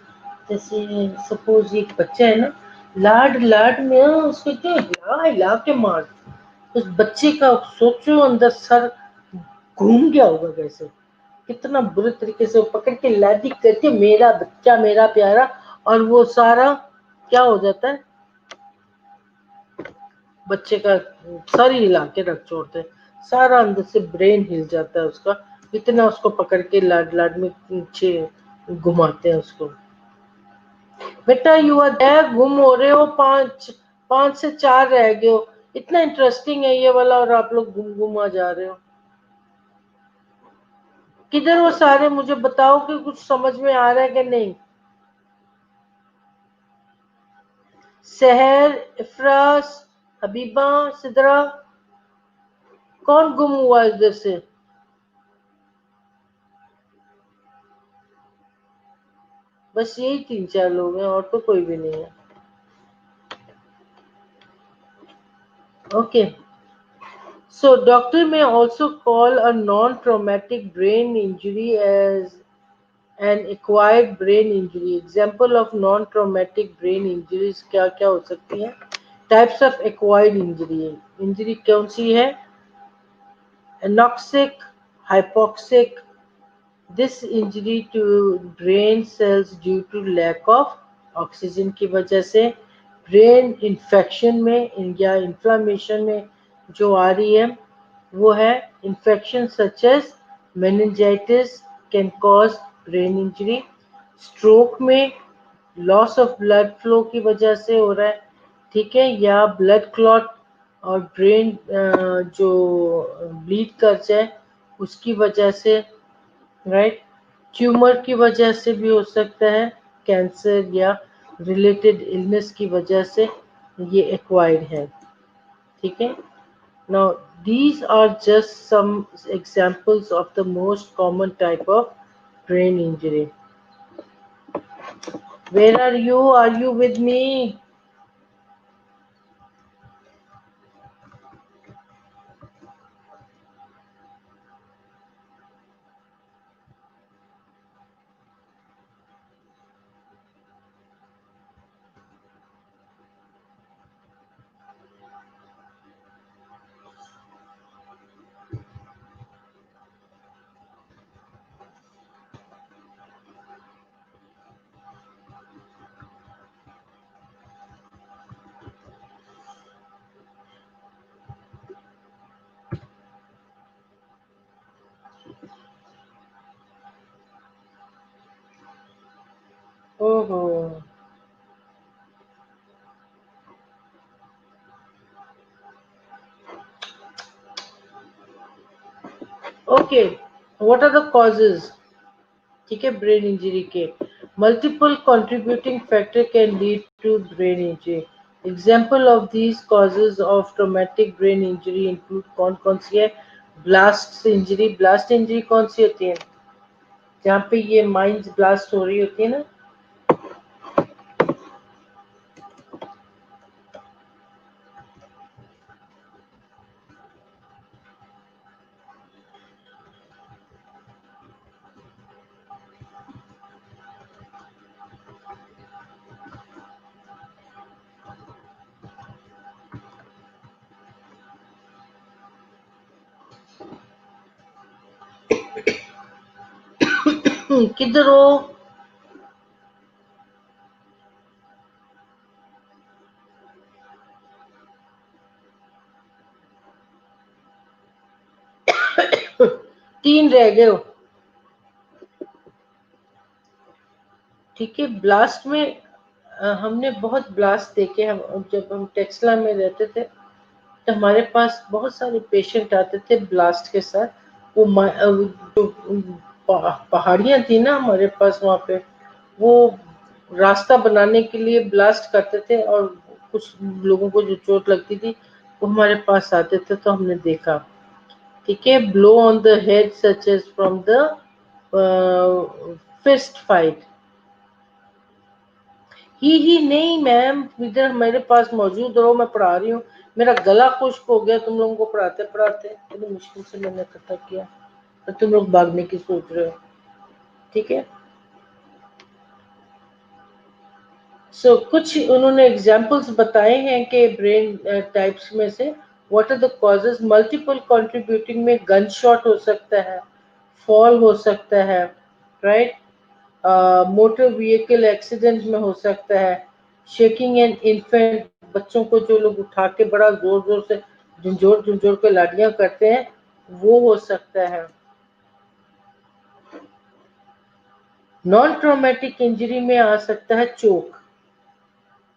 जैसे सपोज एक बच्चा है ना, लाड लाड में उसको क्या हिला हिला के मार, उस बच्चे का सोचो अंदर सर घूम गया होगा कैसे, कितना बुरे तरीके से वो पकड़ के लादी करके मेरा बच्चा मेरा प्यारा, और वो सारा क्या हो जाता है, बच्चे का सर ही हिला के रख छोड़ते हैं, सारा अंदर से ब्रेन हिल जाता है उसका, इतना उसको पकड़ के लाड लाड में पीछे घुमाते हैं उसको। बेटा यू आर देयर, गुम हो रहे हो, पांच से चार रह गए हो, इतना इंटरेस्टिंग है ये वाला और आप लोग गुम गुमा जा रहे हो, किधर वो सारे, मुझे बताओ कि कुछ समझ में आ रहा है कि नहीं। सहर, इफ्रास, हबीबा, सिदरा, कौन गुम हुआ इधर से? बस यही तीन चार लोग हैं और तो कोई भी नहीं है। Okay, so doctor may also call a non-traumatic brain injury as an acquired brain injury. Example of non-traumatic brain injuries क्या क्या हो सकती हैं? Types of acquired injury, injury कौन सी है? Anoxic, hypoxic, this injury to brain cells due to lack of oxygen की वजह से, ब्रेन इन्फेक्शन में या इन्फ्लामेशन में जो आ रही है वो है Infections such as meningitis can cause brain injury. Stroke में लॉस ऑफ ब्लड फ्लो की वजह से हो रहा है, ठीक है, या ब्लड क्लॉट और ब्रेन जो ब्लीड कर जाए उसकी वजह से, राइट, ट्यूमर की वजह से भी हो सकता है, कैंसर या रिलेटेड इलनेस की वजह से ये एक्वायर्ड है, ठीक है. Now these are just some examples of the most common type of brain injury. Where are you? Are you with me? Oh, okay. What are the causes? ठीक है, ब्रेन इंजरी के multiple contributing factor can lead to brain injury. Example of these causes of traumatic brain injury include कौन कौन सी है? Blast injury. Blast injury कौन सी होती है? जहाँ पे ये माइंड ब्लास्ट हो रही होती है ना. किधर हो? तीन रह गए हो, ठीक है. ब्लास्ट में हमने बहुत ब्लास्ट देखे. हम जब हम टेक्सला में रहते थे तो हमारे पास बहुत सारे पेशेंट आते थे ब्लास्ट के साथ. वो जो पहाड़ियाँ थी ना हमारे पास वहाँ पे, वो रास्ता बनाने के लिए ब्लास्ट करते थे, और कुछ लोगों को जो चोट लगती थी वो हमारे पास आते थे तो हमने देखा, ठीक है. Blow on the head such as from the fist fight. ही नहीं मैम, इधर मेरे पास मौजूद रहो, मैं पढ़ा रही हूँ. मेरा गला खुश्क हो गया तुम लोगों को पढ़ाते पढ़ाते, इतनी मुश्किल से मैंने इकट्ठा किया और तुम लोग भागने की सोच रहे हो, ठीक है. कुछ उन्होंने एग्जाम्पल्स बताए हैं कि ब्रेन टाइप्स में से what are the causes. Multiple contributing में गन शॉट हो सकता है, फॉल हो सकता है, राइट, मोटर व्हीकल एक्सीडेंट में हो सकता है, शेकिंग एंड इन्फेंट, बच्चों को जो लोग उठा के बड़ा जोर जोर से झुंझोर झुंझोर के लाडियां करते हैं वो हो सकता है. नॉन ट्रोमेटिक इंजरी में आ सकता है चोक,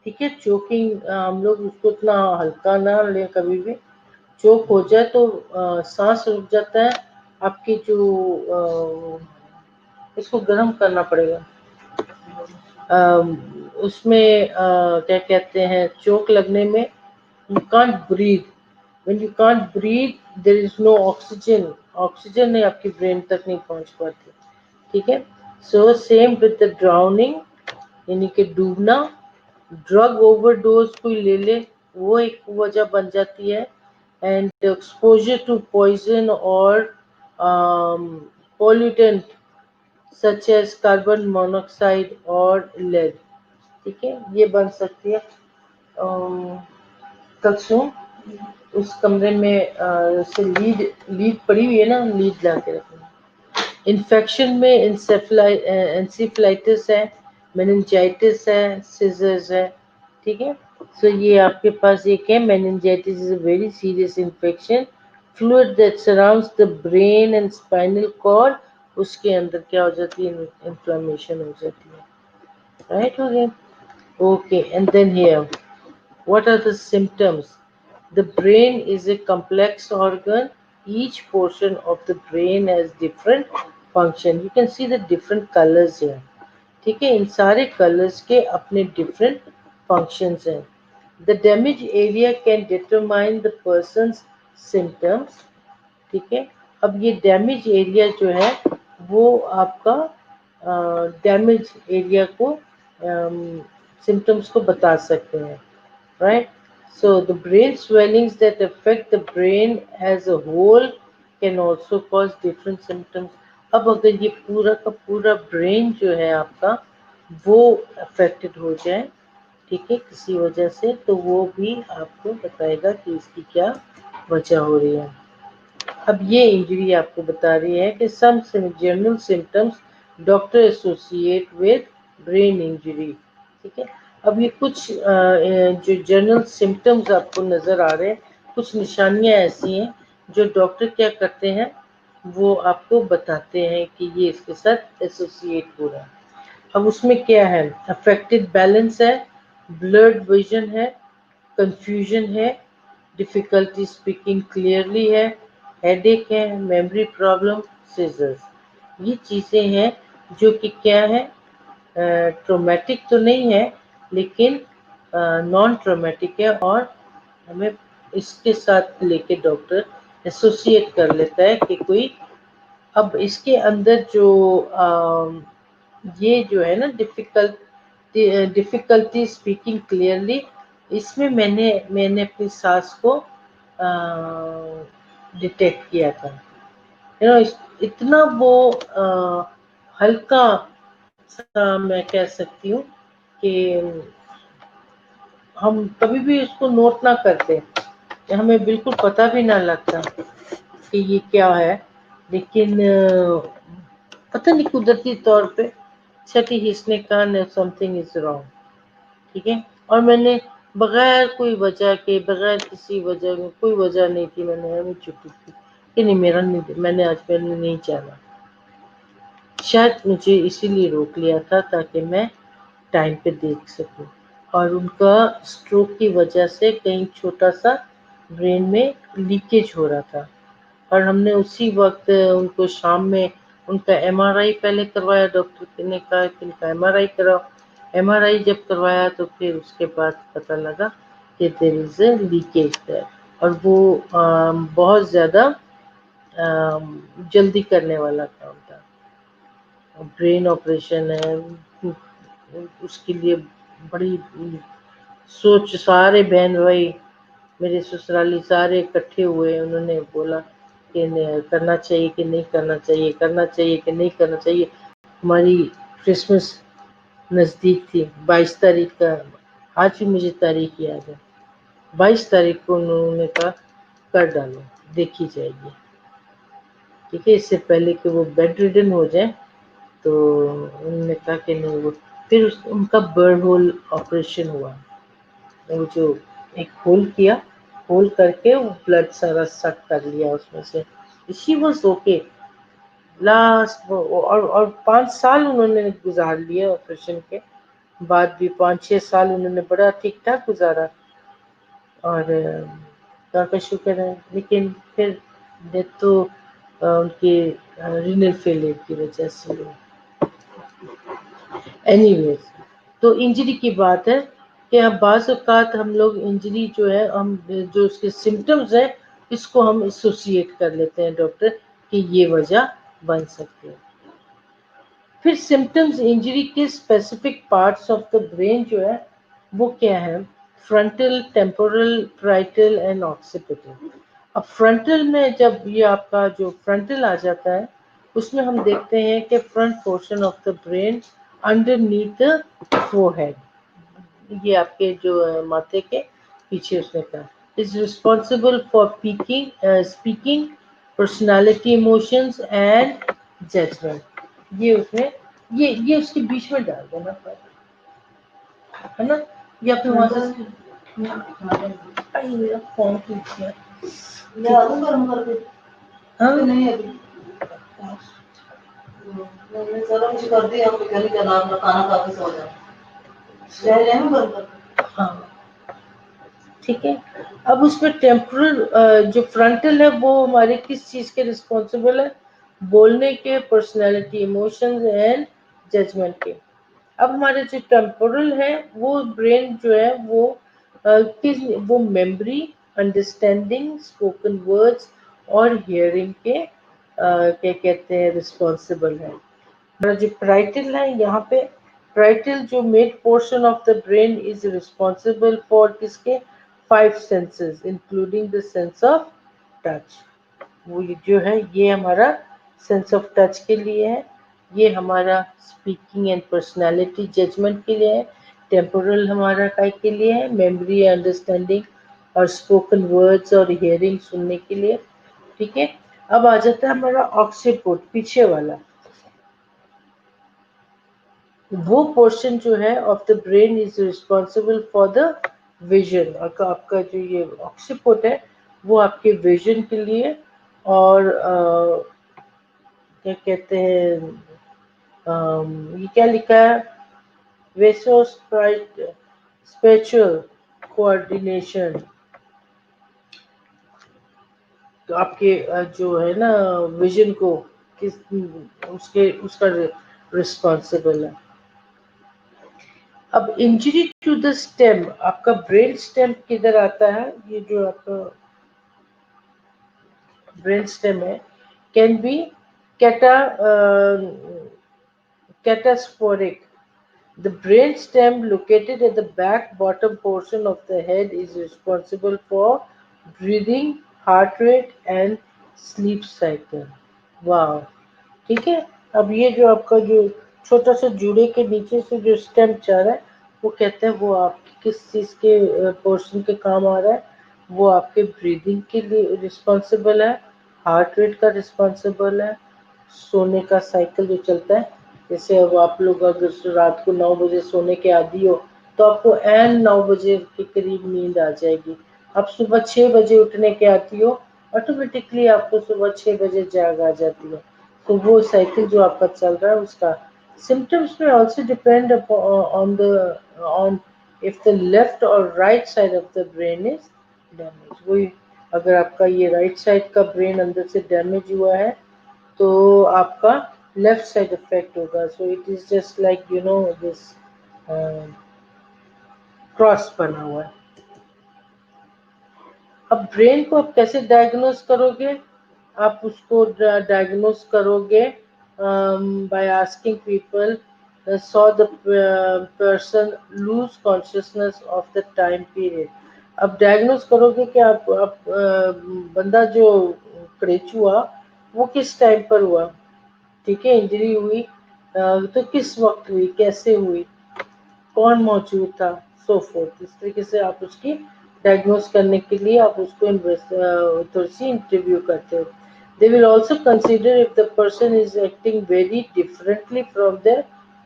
ठीक है. चोकिंग हम लोग उसको इतना हल्का ना लें कभी भी. चोक हो जाए तो सांस रुक जाता है आपकी, जो इसको गर्म करना पड़ेगा. उसमें क्या कहते हैं, चोक लगने में you can't breathe. When you can't breathe, there is no oxygen. Oxygen नहीं आपकी ब्रेन तक नहीं पहुंच पाती, ठीक है. So same with the drowning, यानी कि डूबना. ड्रग ओवरडोज कोई ले ले वो एक वजह बन जाती है. एंड एक्सपोजर टू पॉइजन और pollutant such as carbon monoxide और लेड, ठीक है, ये बन सकती है. कक्षों उस कमरे में से लीड लीड पड़ी हुई है ना, लीड ला के रखना. इन्फेक्शन में इंसेफ्लाइटिस है, मेनिंजाइटिस है, सीजर्स है, ठीक है. सो ये आपके पास एक है, meningitis is a very serious infection fluid that surrounds the brain and spinal cord, उसके अंदर क्या हो जाती है, inflammation हो जाती है, right? Okay, and then here, what are the symptoms? The brain is a complex organ. Each portion of the brain has different function. You can see the different colors here. ठीक है, इन सारे colours के अपने different functions हैं. The damage area can determine the persons symptoms. ठीक है, अब ये डैमेज एरिया जो है वो आपका डैमेज एरिया को सिम्टम्स को बता सकते हैं, right? So the brain swellings that affect the brain as a whole can also cause different symptoms. अब अगर ये पूरा का पूरा ब्रेन जो है आपका वो अफेक्टेड हो जाए, ठीक है, किसी वजह से, तो वो भी आपको बताएगा कि इसकी क्या वजह हो रही है. अब ये इंजरी आपको बता रही है कि some general symptoms doctor associate with brain injury. ठीक है, अब ये कुछ जो जनरल सिम्टम्स आपको नजर आ रहे हैं, कुछ निशानियां ऐसी हैं जो डॉक्टर क्या करते हैं, वो आपको बताते हैं कि ये इसके साथ एसोसिएट हो रहा है. अब उसमें क्या है, अफेक्टेड बैलेंस है, ब्लर्ड विजन है, कंफ्यूजन है, डिफिकल्टी स्पीकिंग क्लियरली है, हेडेक है, मेमोरी प्रॉब्लम, सीजर्स. ये चीजें हैं जो कि क्या है, ट्रोमेटिक तो नहीं है लेकिन नॉन ट्रोमेटिक है, और हमें इसके साथ लेके डॉक्टर एसोसिएट कर लेता है कि कोई. अब इसके अंदर जो ये जो है ना डिफिकल्टी स्पीकिंग क्लियरली, इसमें मैंने अपनी सास को डिटेक्ट किया था. इतना वो हल्का सा मैं कह सकती हूँ कि हम कभी भी उसको नोट ना करते, हमें बिल्कुल पता भी ना लगता कि ये क्या है, लेकिन पता नहीं कुदरती तौर पे छठी हिस्से का समथिंग इज रॉन्ग. ठीक है, और मैंने बगैर कोई वजह के, बगैर किसी वजह में, कोई वजह नहीं थी, मैंने हमें छुट्टी की कि नहीं, मेरा नहीं, मैंने आज मैंने नहीं जाना. शायद मुझे इसीलिए रोक लिया था ताकि मैं टाइम पे देख सकूं. और उनका स्ट्रोक की वजह से कहीं छोटा सा ब्रेन में लीकेज हो रहा था, और हमने उसी वक्त उनको शाम में उनका एमआरआई पहले करवाया. डॉक्टर ने कहा कि इनका एमआरआई कराओ. एमआरआई जब करवाया तो फिर उसके बाद पता लगा कि देयर इज ए लीकेज है, और वो बहुत ज़्यादा जल्दी करने वाला काम था. ब्रेन ऑपरेशन है, उसके लिए बड़ी सोच, सारे बहन भाई मेरे ससुराली सारे इकट्ठे हुए, उन्होंने बोला कि करना चाहिए कि नहीं करना चाहिए, करना चाहिए कि नहीं करना चाहिए. हमारी क्रिसमस नज़दीक थी, 22 तारीख का, आज भी मुझे तारीख याद है, 22 तारीख को उन्होंने कहा कर डालो, देखी जाएगी. ठीक है, इससे पहले कि वो बेड रिडन हो जाए, तो उन्होंने कहा कि नहीं. वो फिर उनका बर्न होल ऑपरेशन हुआ, वो जो एक होल किया, होल करके वो ब्लड सारा सक कर लिया उसमें से. शी वॉज ओके लास्ट, और 5 साल उन्होंने गुजार लिए ऑपरेशन के बाद भी, 5-6 साल उन्होंने बड़ा ठीक ठाक गुजारा, और का शुक्र है. लेकिन फिर डेथ तो उनके रीनल फेलियर की वजह से हुई. एनीवेज, तो इंजरी की बात है कि अब बाज़ औक़ात हम लोग इंजरी जो है, हम जो उसके सिम्टम्स है, इसको हम एसोसिएट कर लेते हैं डॉक्टर कि ये वजह बन सकती है. फिर सिम्टम्स इंजरी के specific parts of the brain जो है वो क्या है, frontal, temporal, parietal and occipital. अब फ्रंटल में जब ये आपका जो फ्रंटल आ जाता है, उसमें हम देखते हैं कि front portion of the brain underneath the forehead, ये आपके जो माथे के पीछे उसने कहा, is responsible for speaking, personality, emotions and judgement. ये उसमें ये उसके बीच में डाल देना है ना, या फिर वहां से. मेरा फोन टूट गया. ہاں نہیں ابھی چلو کچھ کر دیا کھانا کھا کے سو جاؤ. ہاں ٹھیک ہے. اب اس میں ٹیمپرل جو فرنٹل ہے وہ ہمارے کس چیز کے رسپانسبل ہے؟ بولنے کے، پرسنالٹی، ایموشنز اینڈ ججمنٹ کے. اب ہمارے جو ٹیمپورل ہے وہ برین جو ہے وہ میموری، انڈرسٹینڈنگ، اسپوکن ورڈس اور ہیئرنگ کے کیا کہتے ہیں رسپانسبل ہے. ہمارا جو پرائٹل ہے یہاں پہ پرائٹل جو mid portion of the brain is responsible for کس کے 5 senses including the sense of touch. وہ جو ہے یہ ہمارا سینس آف ٹچ کے لیے ہے، یہ ہمارا اسپیکنگ اینڈ پرسنالٹی ججمنٹ کے لیے ہے، ٹیمپورل ہمارا کے لیے ہے، میموری، انڈرسٹینڈنگ اور اسپوکن ورڈس اور ہیئرنگ سننے کے لیے. ٹھیک ہے. اب آ جاتا ہے ہمارا آکسیپوٹ پیچھے والا. وہ پورشن جو ہے of the brain is responsible for the vision. آپ کا جو یہ آکسیپوٹ ہے وہ آپ کے ویژن کے لیے اور کیا کہتے ہیں یہ کیا لکھا ہے ویسو اسپیچل کوآرڈینیشن آپ کے جو ہے نا ویژن کو کس اس کا رسپانسبل ہے. اب انجری ٹو دا اسٹیم، آپ کا برین اسٹیم کدھر آتا ہے؟ یہ جو آپ کا برین اسٹیم ہے can be catastrophic. The brain stem located at the back bottom portion of the head is responsible for breathing, heart rate and sleep cycle. Wow. ٹھیک ہے. اب یہ جو آپ کا جو چھوٹا سا جوڑے کے نیچے سے جو اسٹیم چل رہا ہے وہ کہتے ہیں وہ آپ کی کس چیز کے پورشن کے کام آ رہا ہے؟ وہ آپ کے بریدنگ کے لیے رسپانسبل ہے، ہارٹ ریٹ کا رسپانسبل ہے، سونے کا سائیکل جو چلتا ہے. جیسے اب آپ لوگ اگر رات کو 9 بجے سونے کے عادی ہو تو آپ کو عین 9 بجے کے قریب نیند آ جائے گی. اب صبح 6 بجے اٹھنے کے آتی ہو آٹومیٹکلی آپ کو صبح 6 بجے جاگ آ جاتی ہے. تو وہ سائیکل جو آپ کا چل رہا ہے اس کا symptoms may also depend on if the left or right side of the brain is damaged. وہی اگر آپ کا یہ رائٹ سائڈ کا برین اندر سے ڈیمیج ہوا ہے تو آپ کا لیفٹ سائڈ افیکٹ ہوگا. So it is just like this cross بنا ہوا ہے. اب برین کو آپ کیسے ڈائگنوز کرو گے؟ آپ اس کو ڈائگنوز کرو گے by asking people saw the person lose consciousness of the time period. اب ڈائگنوز کرو گے کہ آپ بندہ جو کریچ ہوا وہ کس ٹائم پر ہوا. ٹھیک ہے. انجری ہوئی تو کس وقت ہوئی، کیسے ہوئی، کون موجود تھا، سو فورتھ. اس طریقے سے آپ اس کی ڈائگنوز کرنے کے لیے آپ اس کو تھوڑی سی انٹرویو کرتے ہو. They will also consider if the person is acting very differently from their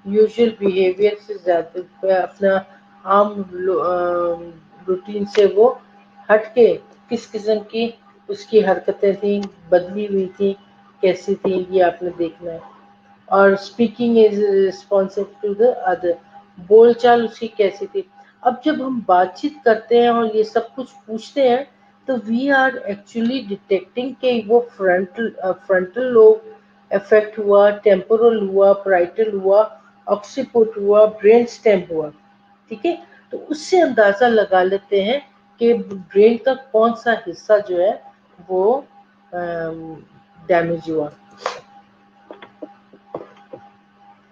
usual behavior سے زیادہ اپنا عام روٹین سے وہ ہٹ کے کس قسم کی اس کی حرکتیں تھیں، بدلی ہوئی تھی، کیسی تھی، یہ آپ نے دیکھنا ہے. اور speaking is responsible to the other, بول چال اس کی کیسی تھی. اب جب ہم بات چیت کرتے ہیں اور یہ سب کچھ پوچھتے ہیں تو وی آر ایکچولی ڈیٹیکٹنگ کہ وہ فرنٹل لوب افیکٹ ہوا، ٹیمپورل ہوا، پرائٹل ہوا، آکسیپوٹ ہوا، برین اسٹیم ہوا. ٹھیک ہے. تو اس سے اندازہ لگا لیتے ہیں کہ برین کا کون سا حصہ جو ہے وہ ڈیمیج ہوا.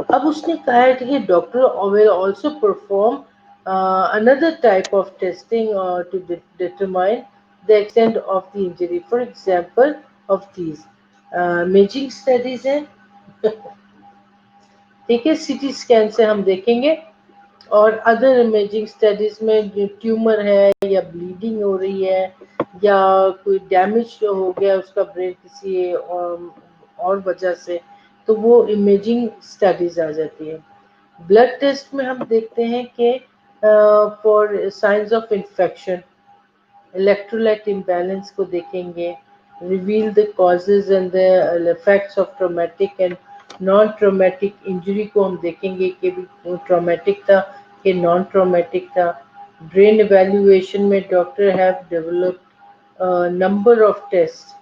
اب اس نے کہا ہے کہ doctor will also perform another type of testing to determine the extent of the injury. For example of these imaging studies ہیں. ٹھیک ہے. سی ٹی اسکین سے ہم دیکھیں گے اور ادر امیجنگ اسٹڈیز میں جو ٹیومر ہے یا بلیڈنگ ہو رہی ہے یا کوئی ڈیمیج ہو گیا اس کا برین کسی اور وجہ سے تو وہ امیجنگ اسٹڈیز آ جاتی ہے. بلڈ ٹیسٹ میں ہم دیکھتے ہیں کہ for science of infection electrolyte imbalance को देखेंगे, reveal the causes and the effects of traumatic and non-traumatic injury को हम देखेंगे कि वो traumatic था कि non-traumatic था. Brain evaluation में doctor have developed a number of tests.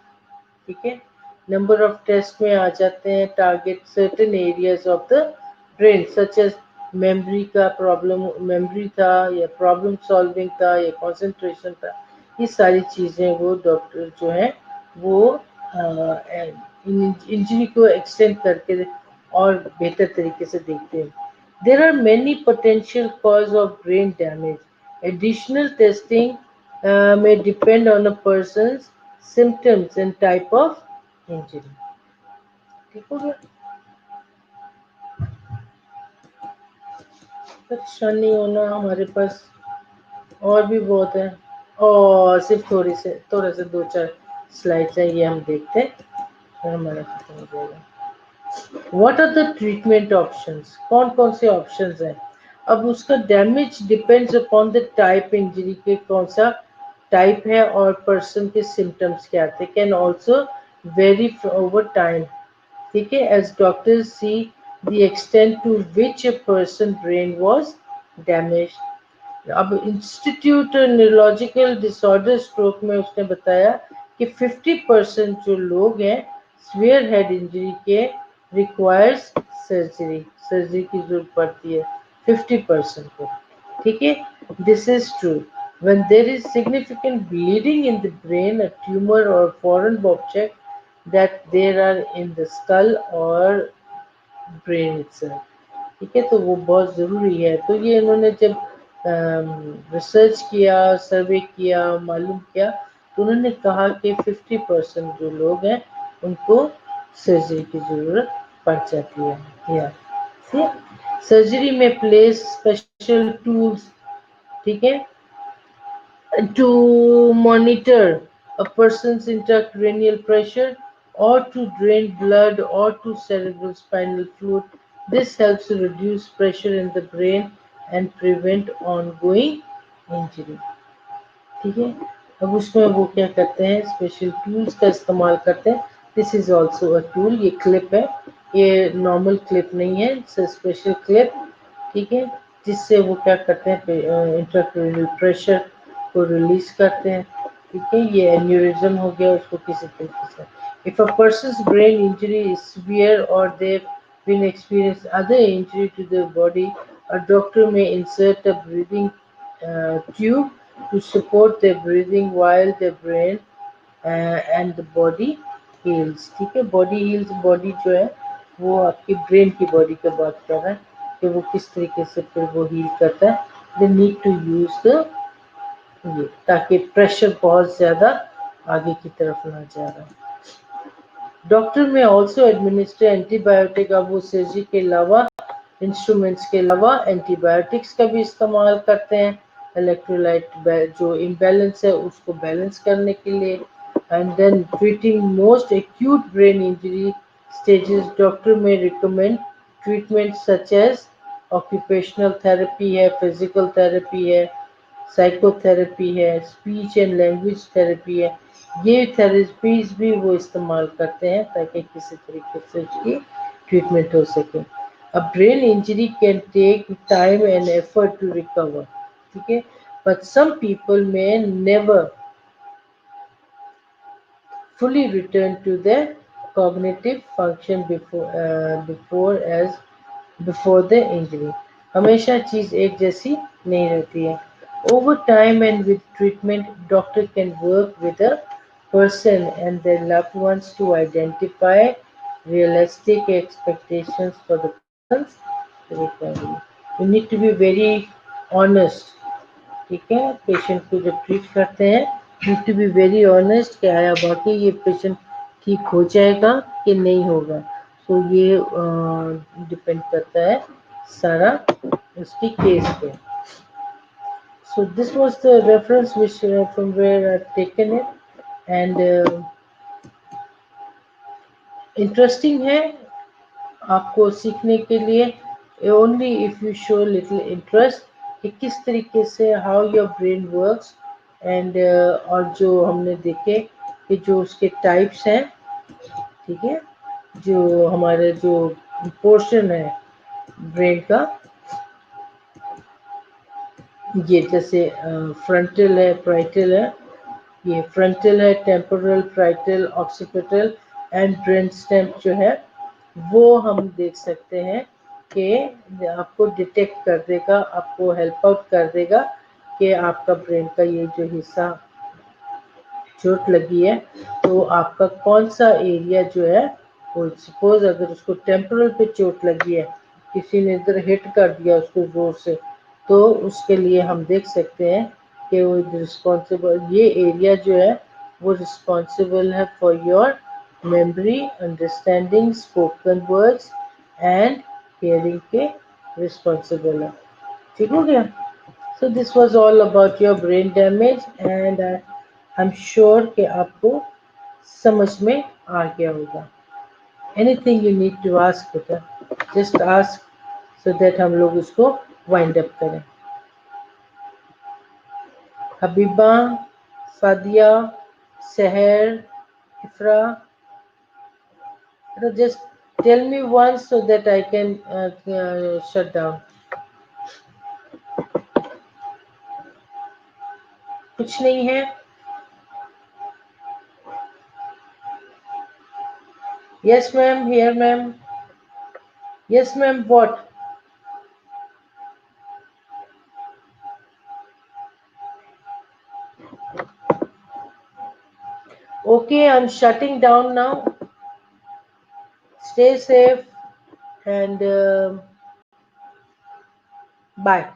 ठीक है, नंबर ऑफ टेस्ट में आ जाते हैं target certain areas of the brain such as memory का प्रॉब्लम, मेमोरी था या प्रॉब्लम सॉल्विंग था या कंसंट्रेशन था. ये सारी चीज़ें वो डॉक्टर जो है वो इंजरी को एक्सटेंड करके और बेहतर तरीके से देखते हैं. There are many potential cause of brain damage. Additional testing may depend on a person's symptoms and type of injury. ठीक हो गया, परेशानी होना हमारे पास और भी बहुत है, और सिर्फ थोड़े से 2-4 स्लाइड्स हैं, ये हम देखते हैं फिर हमारा खत्म हो जाएगा. What are the treatment options, कौन कौन से ऑप्शंस हैं. अब उसका damage depends upon the type injury के कौन सा टाइप है और पर्सन के सिम्टम्स क्या थे, can also vary over time. ठीक है, as doctors see the extent to which a person brain was damage. अब इंस्टीट्यूट न्यूरोलॉजिकल डिसऑर्डर स्ट्रोक में उसने बताया कि 50% जो लोग हैं स्वेयर हेड इंजरी के रिक्वायर्स सर्जरी, सर्जरी की जरूरत पड़ती है 50% को. ठीक है, this is true. When there is significant bleeding in the brain, a tumor or foreign object that there are in the skull or brain itself. ठीक है, तो वो बहुत ज़रूरी है. तो ये इन्होंने जब रिसर्च किया, सर्वे किया, मालूम किया, तो उन्होंने कहा कि 50% जो लोग हैं उनको सर्जरी की ज़रूरत पड़ जाती है. या सर्जरी में प्लेस स्पेशल टूल्स, ठीक है, to monitor a person's intracranial pressure or to drain blood or to cerebral spinal fluid. This helps to reduce pressure in the brain and prevent ongoing injury. ठीक है, अब उसमें वो क्या करते हैं, स्पेशल टूल्स का इस्तेमाल करते हैं. This is also a tool. ये क्लिप है, ये नॉर्मल क्लिप नहीं है, इट्स अ स्पेशल क्लिप. ठीक है, जिससे वो क्या करते हैं, इंट्राक्रेनियल प्रेशर को रिलीज करते हैं. ठीक है, ये एन्यूरिज्म हो गया उसको किसी तरीके से. If a persons brain injury is severe और दे been experienced other injury to the body, a doctor may insert a breathing tube to support their breathing while their brain and the body heals. ठीक है, body heals, body जो है वो आपकी brain की body की बात कर रहा है कि वो किस तरीके से फिर वो हील करता है. They need to use the ये, ताकि प्रेशर बहुत ज़्यादा आगे की तरफ ना जा रहा. डॉक्टर में ऑल्सो एडमिनिस्टर एंटीबायोटिक. अब वो सर्जरी के अलावा, इंस्ट्रूमेंट्स के अलावा एंटीबायोटिक्स का भी इस्तेमाल करते हैं इलेक्ट्रोलाइट जो इम्बैलेंस है उसको बैलेंस करने के लिए. And then treating most acute brain injury stages, doctor may recommend treatment such as occupational therapy है, फिजिकल थेरेपी है, साइकोथेरेपी है, स्पीच एंड लैंग्वेज थेरेपी है. ये थेरेपीज भी वो इस्तेमाल करते हैं ताकि किसी तरीके से उसकी ट्रीटमेंट हो सके. A brain injury can take time and effort to recover. ठीक है, but some people may never fully return to their cognitive function before the injury. हमेशा चीज एक जैसी नहीं रहती है. Over time and with treatment, doctor can work with a person and their loved ones to identify realistic expectations for the person's recovery. You need to be very honest. ठीक है, patient को जब ट्रीट करते हैं need to be very honest कि आया वाकई ये पेशेंट ठीक हो जाएगा कि नहीं होगा. तो ये डिपेंड करता है सारा उसकी केस पे. So this was the reference which from where I taken it and interesting है आपको सीखने के लिए. Only if you show little interest कि किस तरीके से how your brain works and और जो हमने देखे कि जो उसके टाइप्स हैं, ठीक है, जो हमारे जो पोर्शन है ब्रेन का, ये जैसे फ्रंटल है, प्राइटल है, ये फ्रंटल है, temporal, parietal, occipital and brain stem जो है वो हम देख सकते हैं कि आपको डिटेक्ट कर देगा, आपको हेल्प आउट कर देगा कि आपका ब्रेन का ये जो हिस्सा चोट लगी है तो आपका कौन सा एरिया जो है वो, सपोज अगर उसको टेम्पोरल पे चोट लगी है, किसी ने इधर हिट कर दिया उसको जोर से, तो उसके लिए हम देख सकते हैं कि वो रिस्पॉन्सिबल, ये एरिया जो है वो रिस्पॉन्सिबल है for your memory, understanding, spoken words and hearing के रिस्पॉन्सिबल है। ठीक हो गया? So this was all about your brain damage and I'm sure कि आपको समझ में आ गया होगा. Anything you need to ask बेटा, just ask so that हम लोग इसको wind up करें. हबीबा, सादिया, सहर, इफ्रा, just tell me once so that I can shut down. कुछ नहीं है? Yes ma'am, here ma'am. Yes ma'am, what? Okay, I'm shutting down now. Stay safe and bye.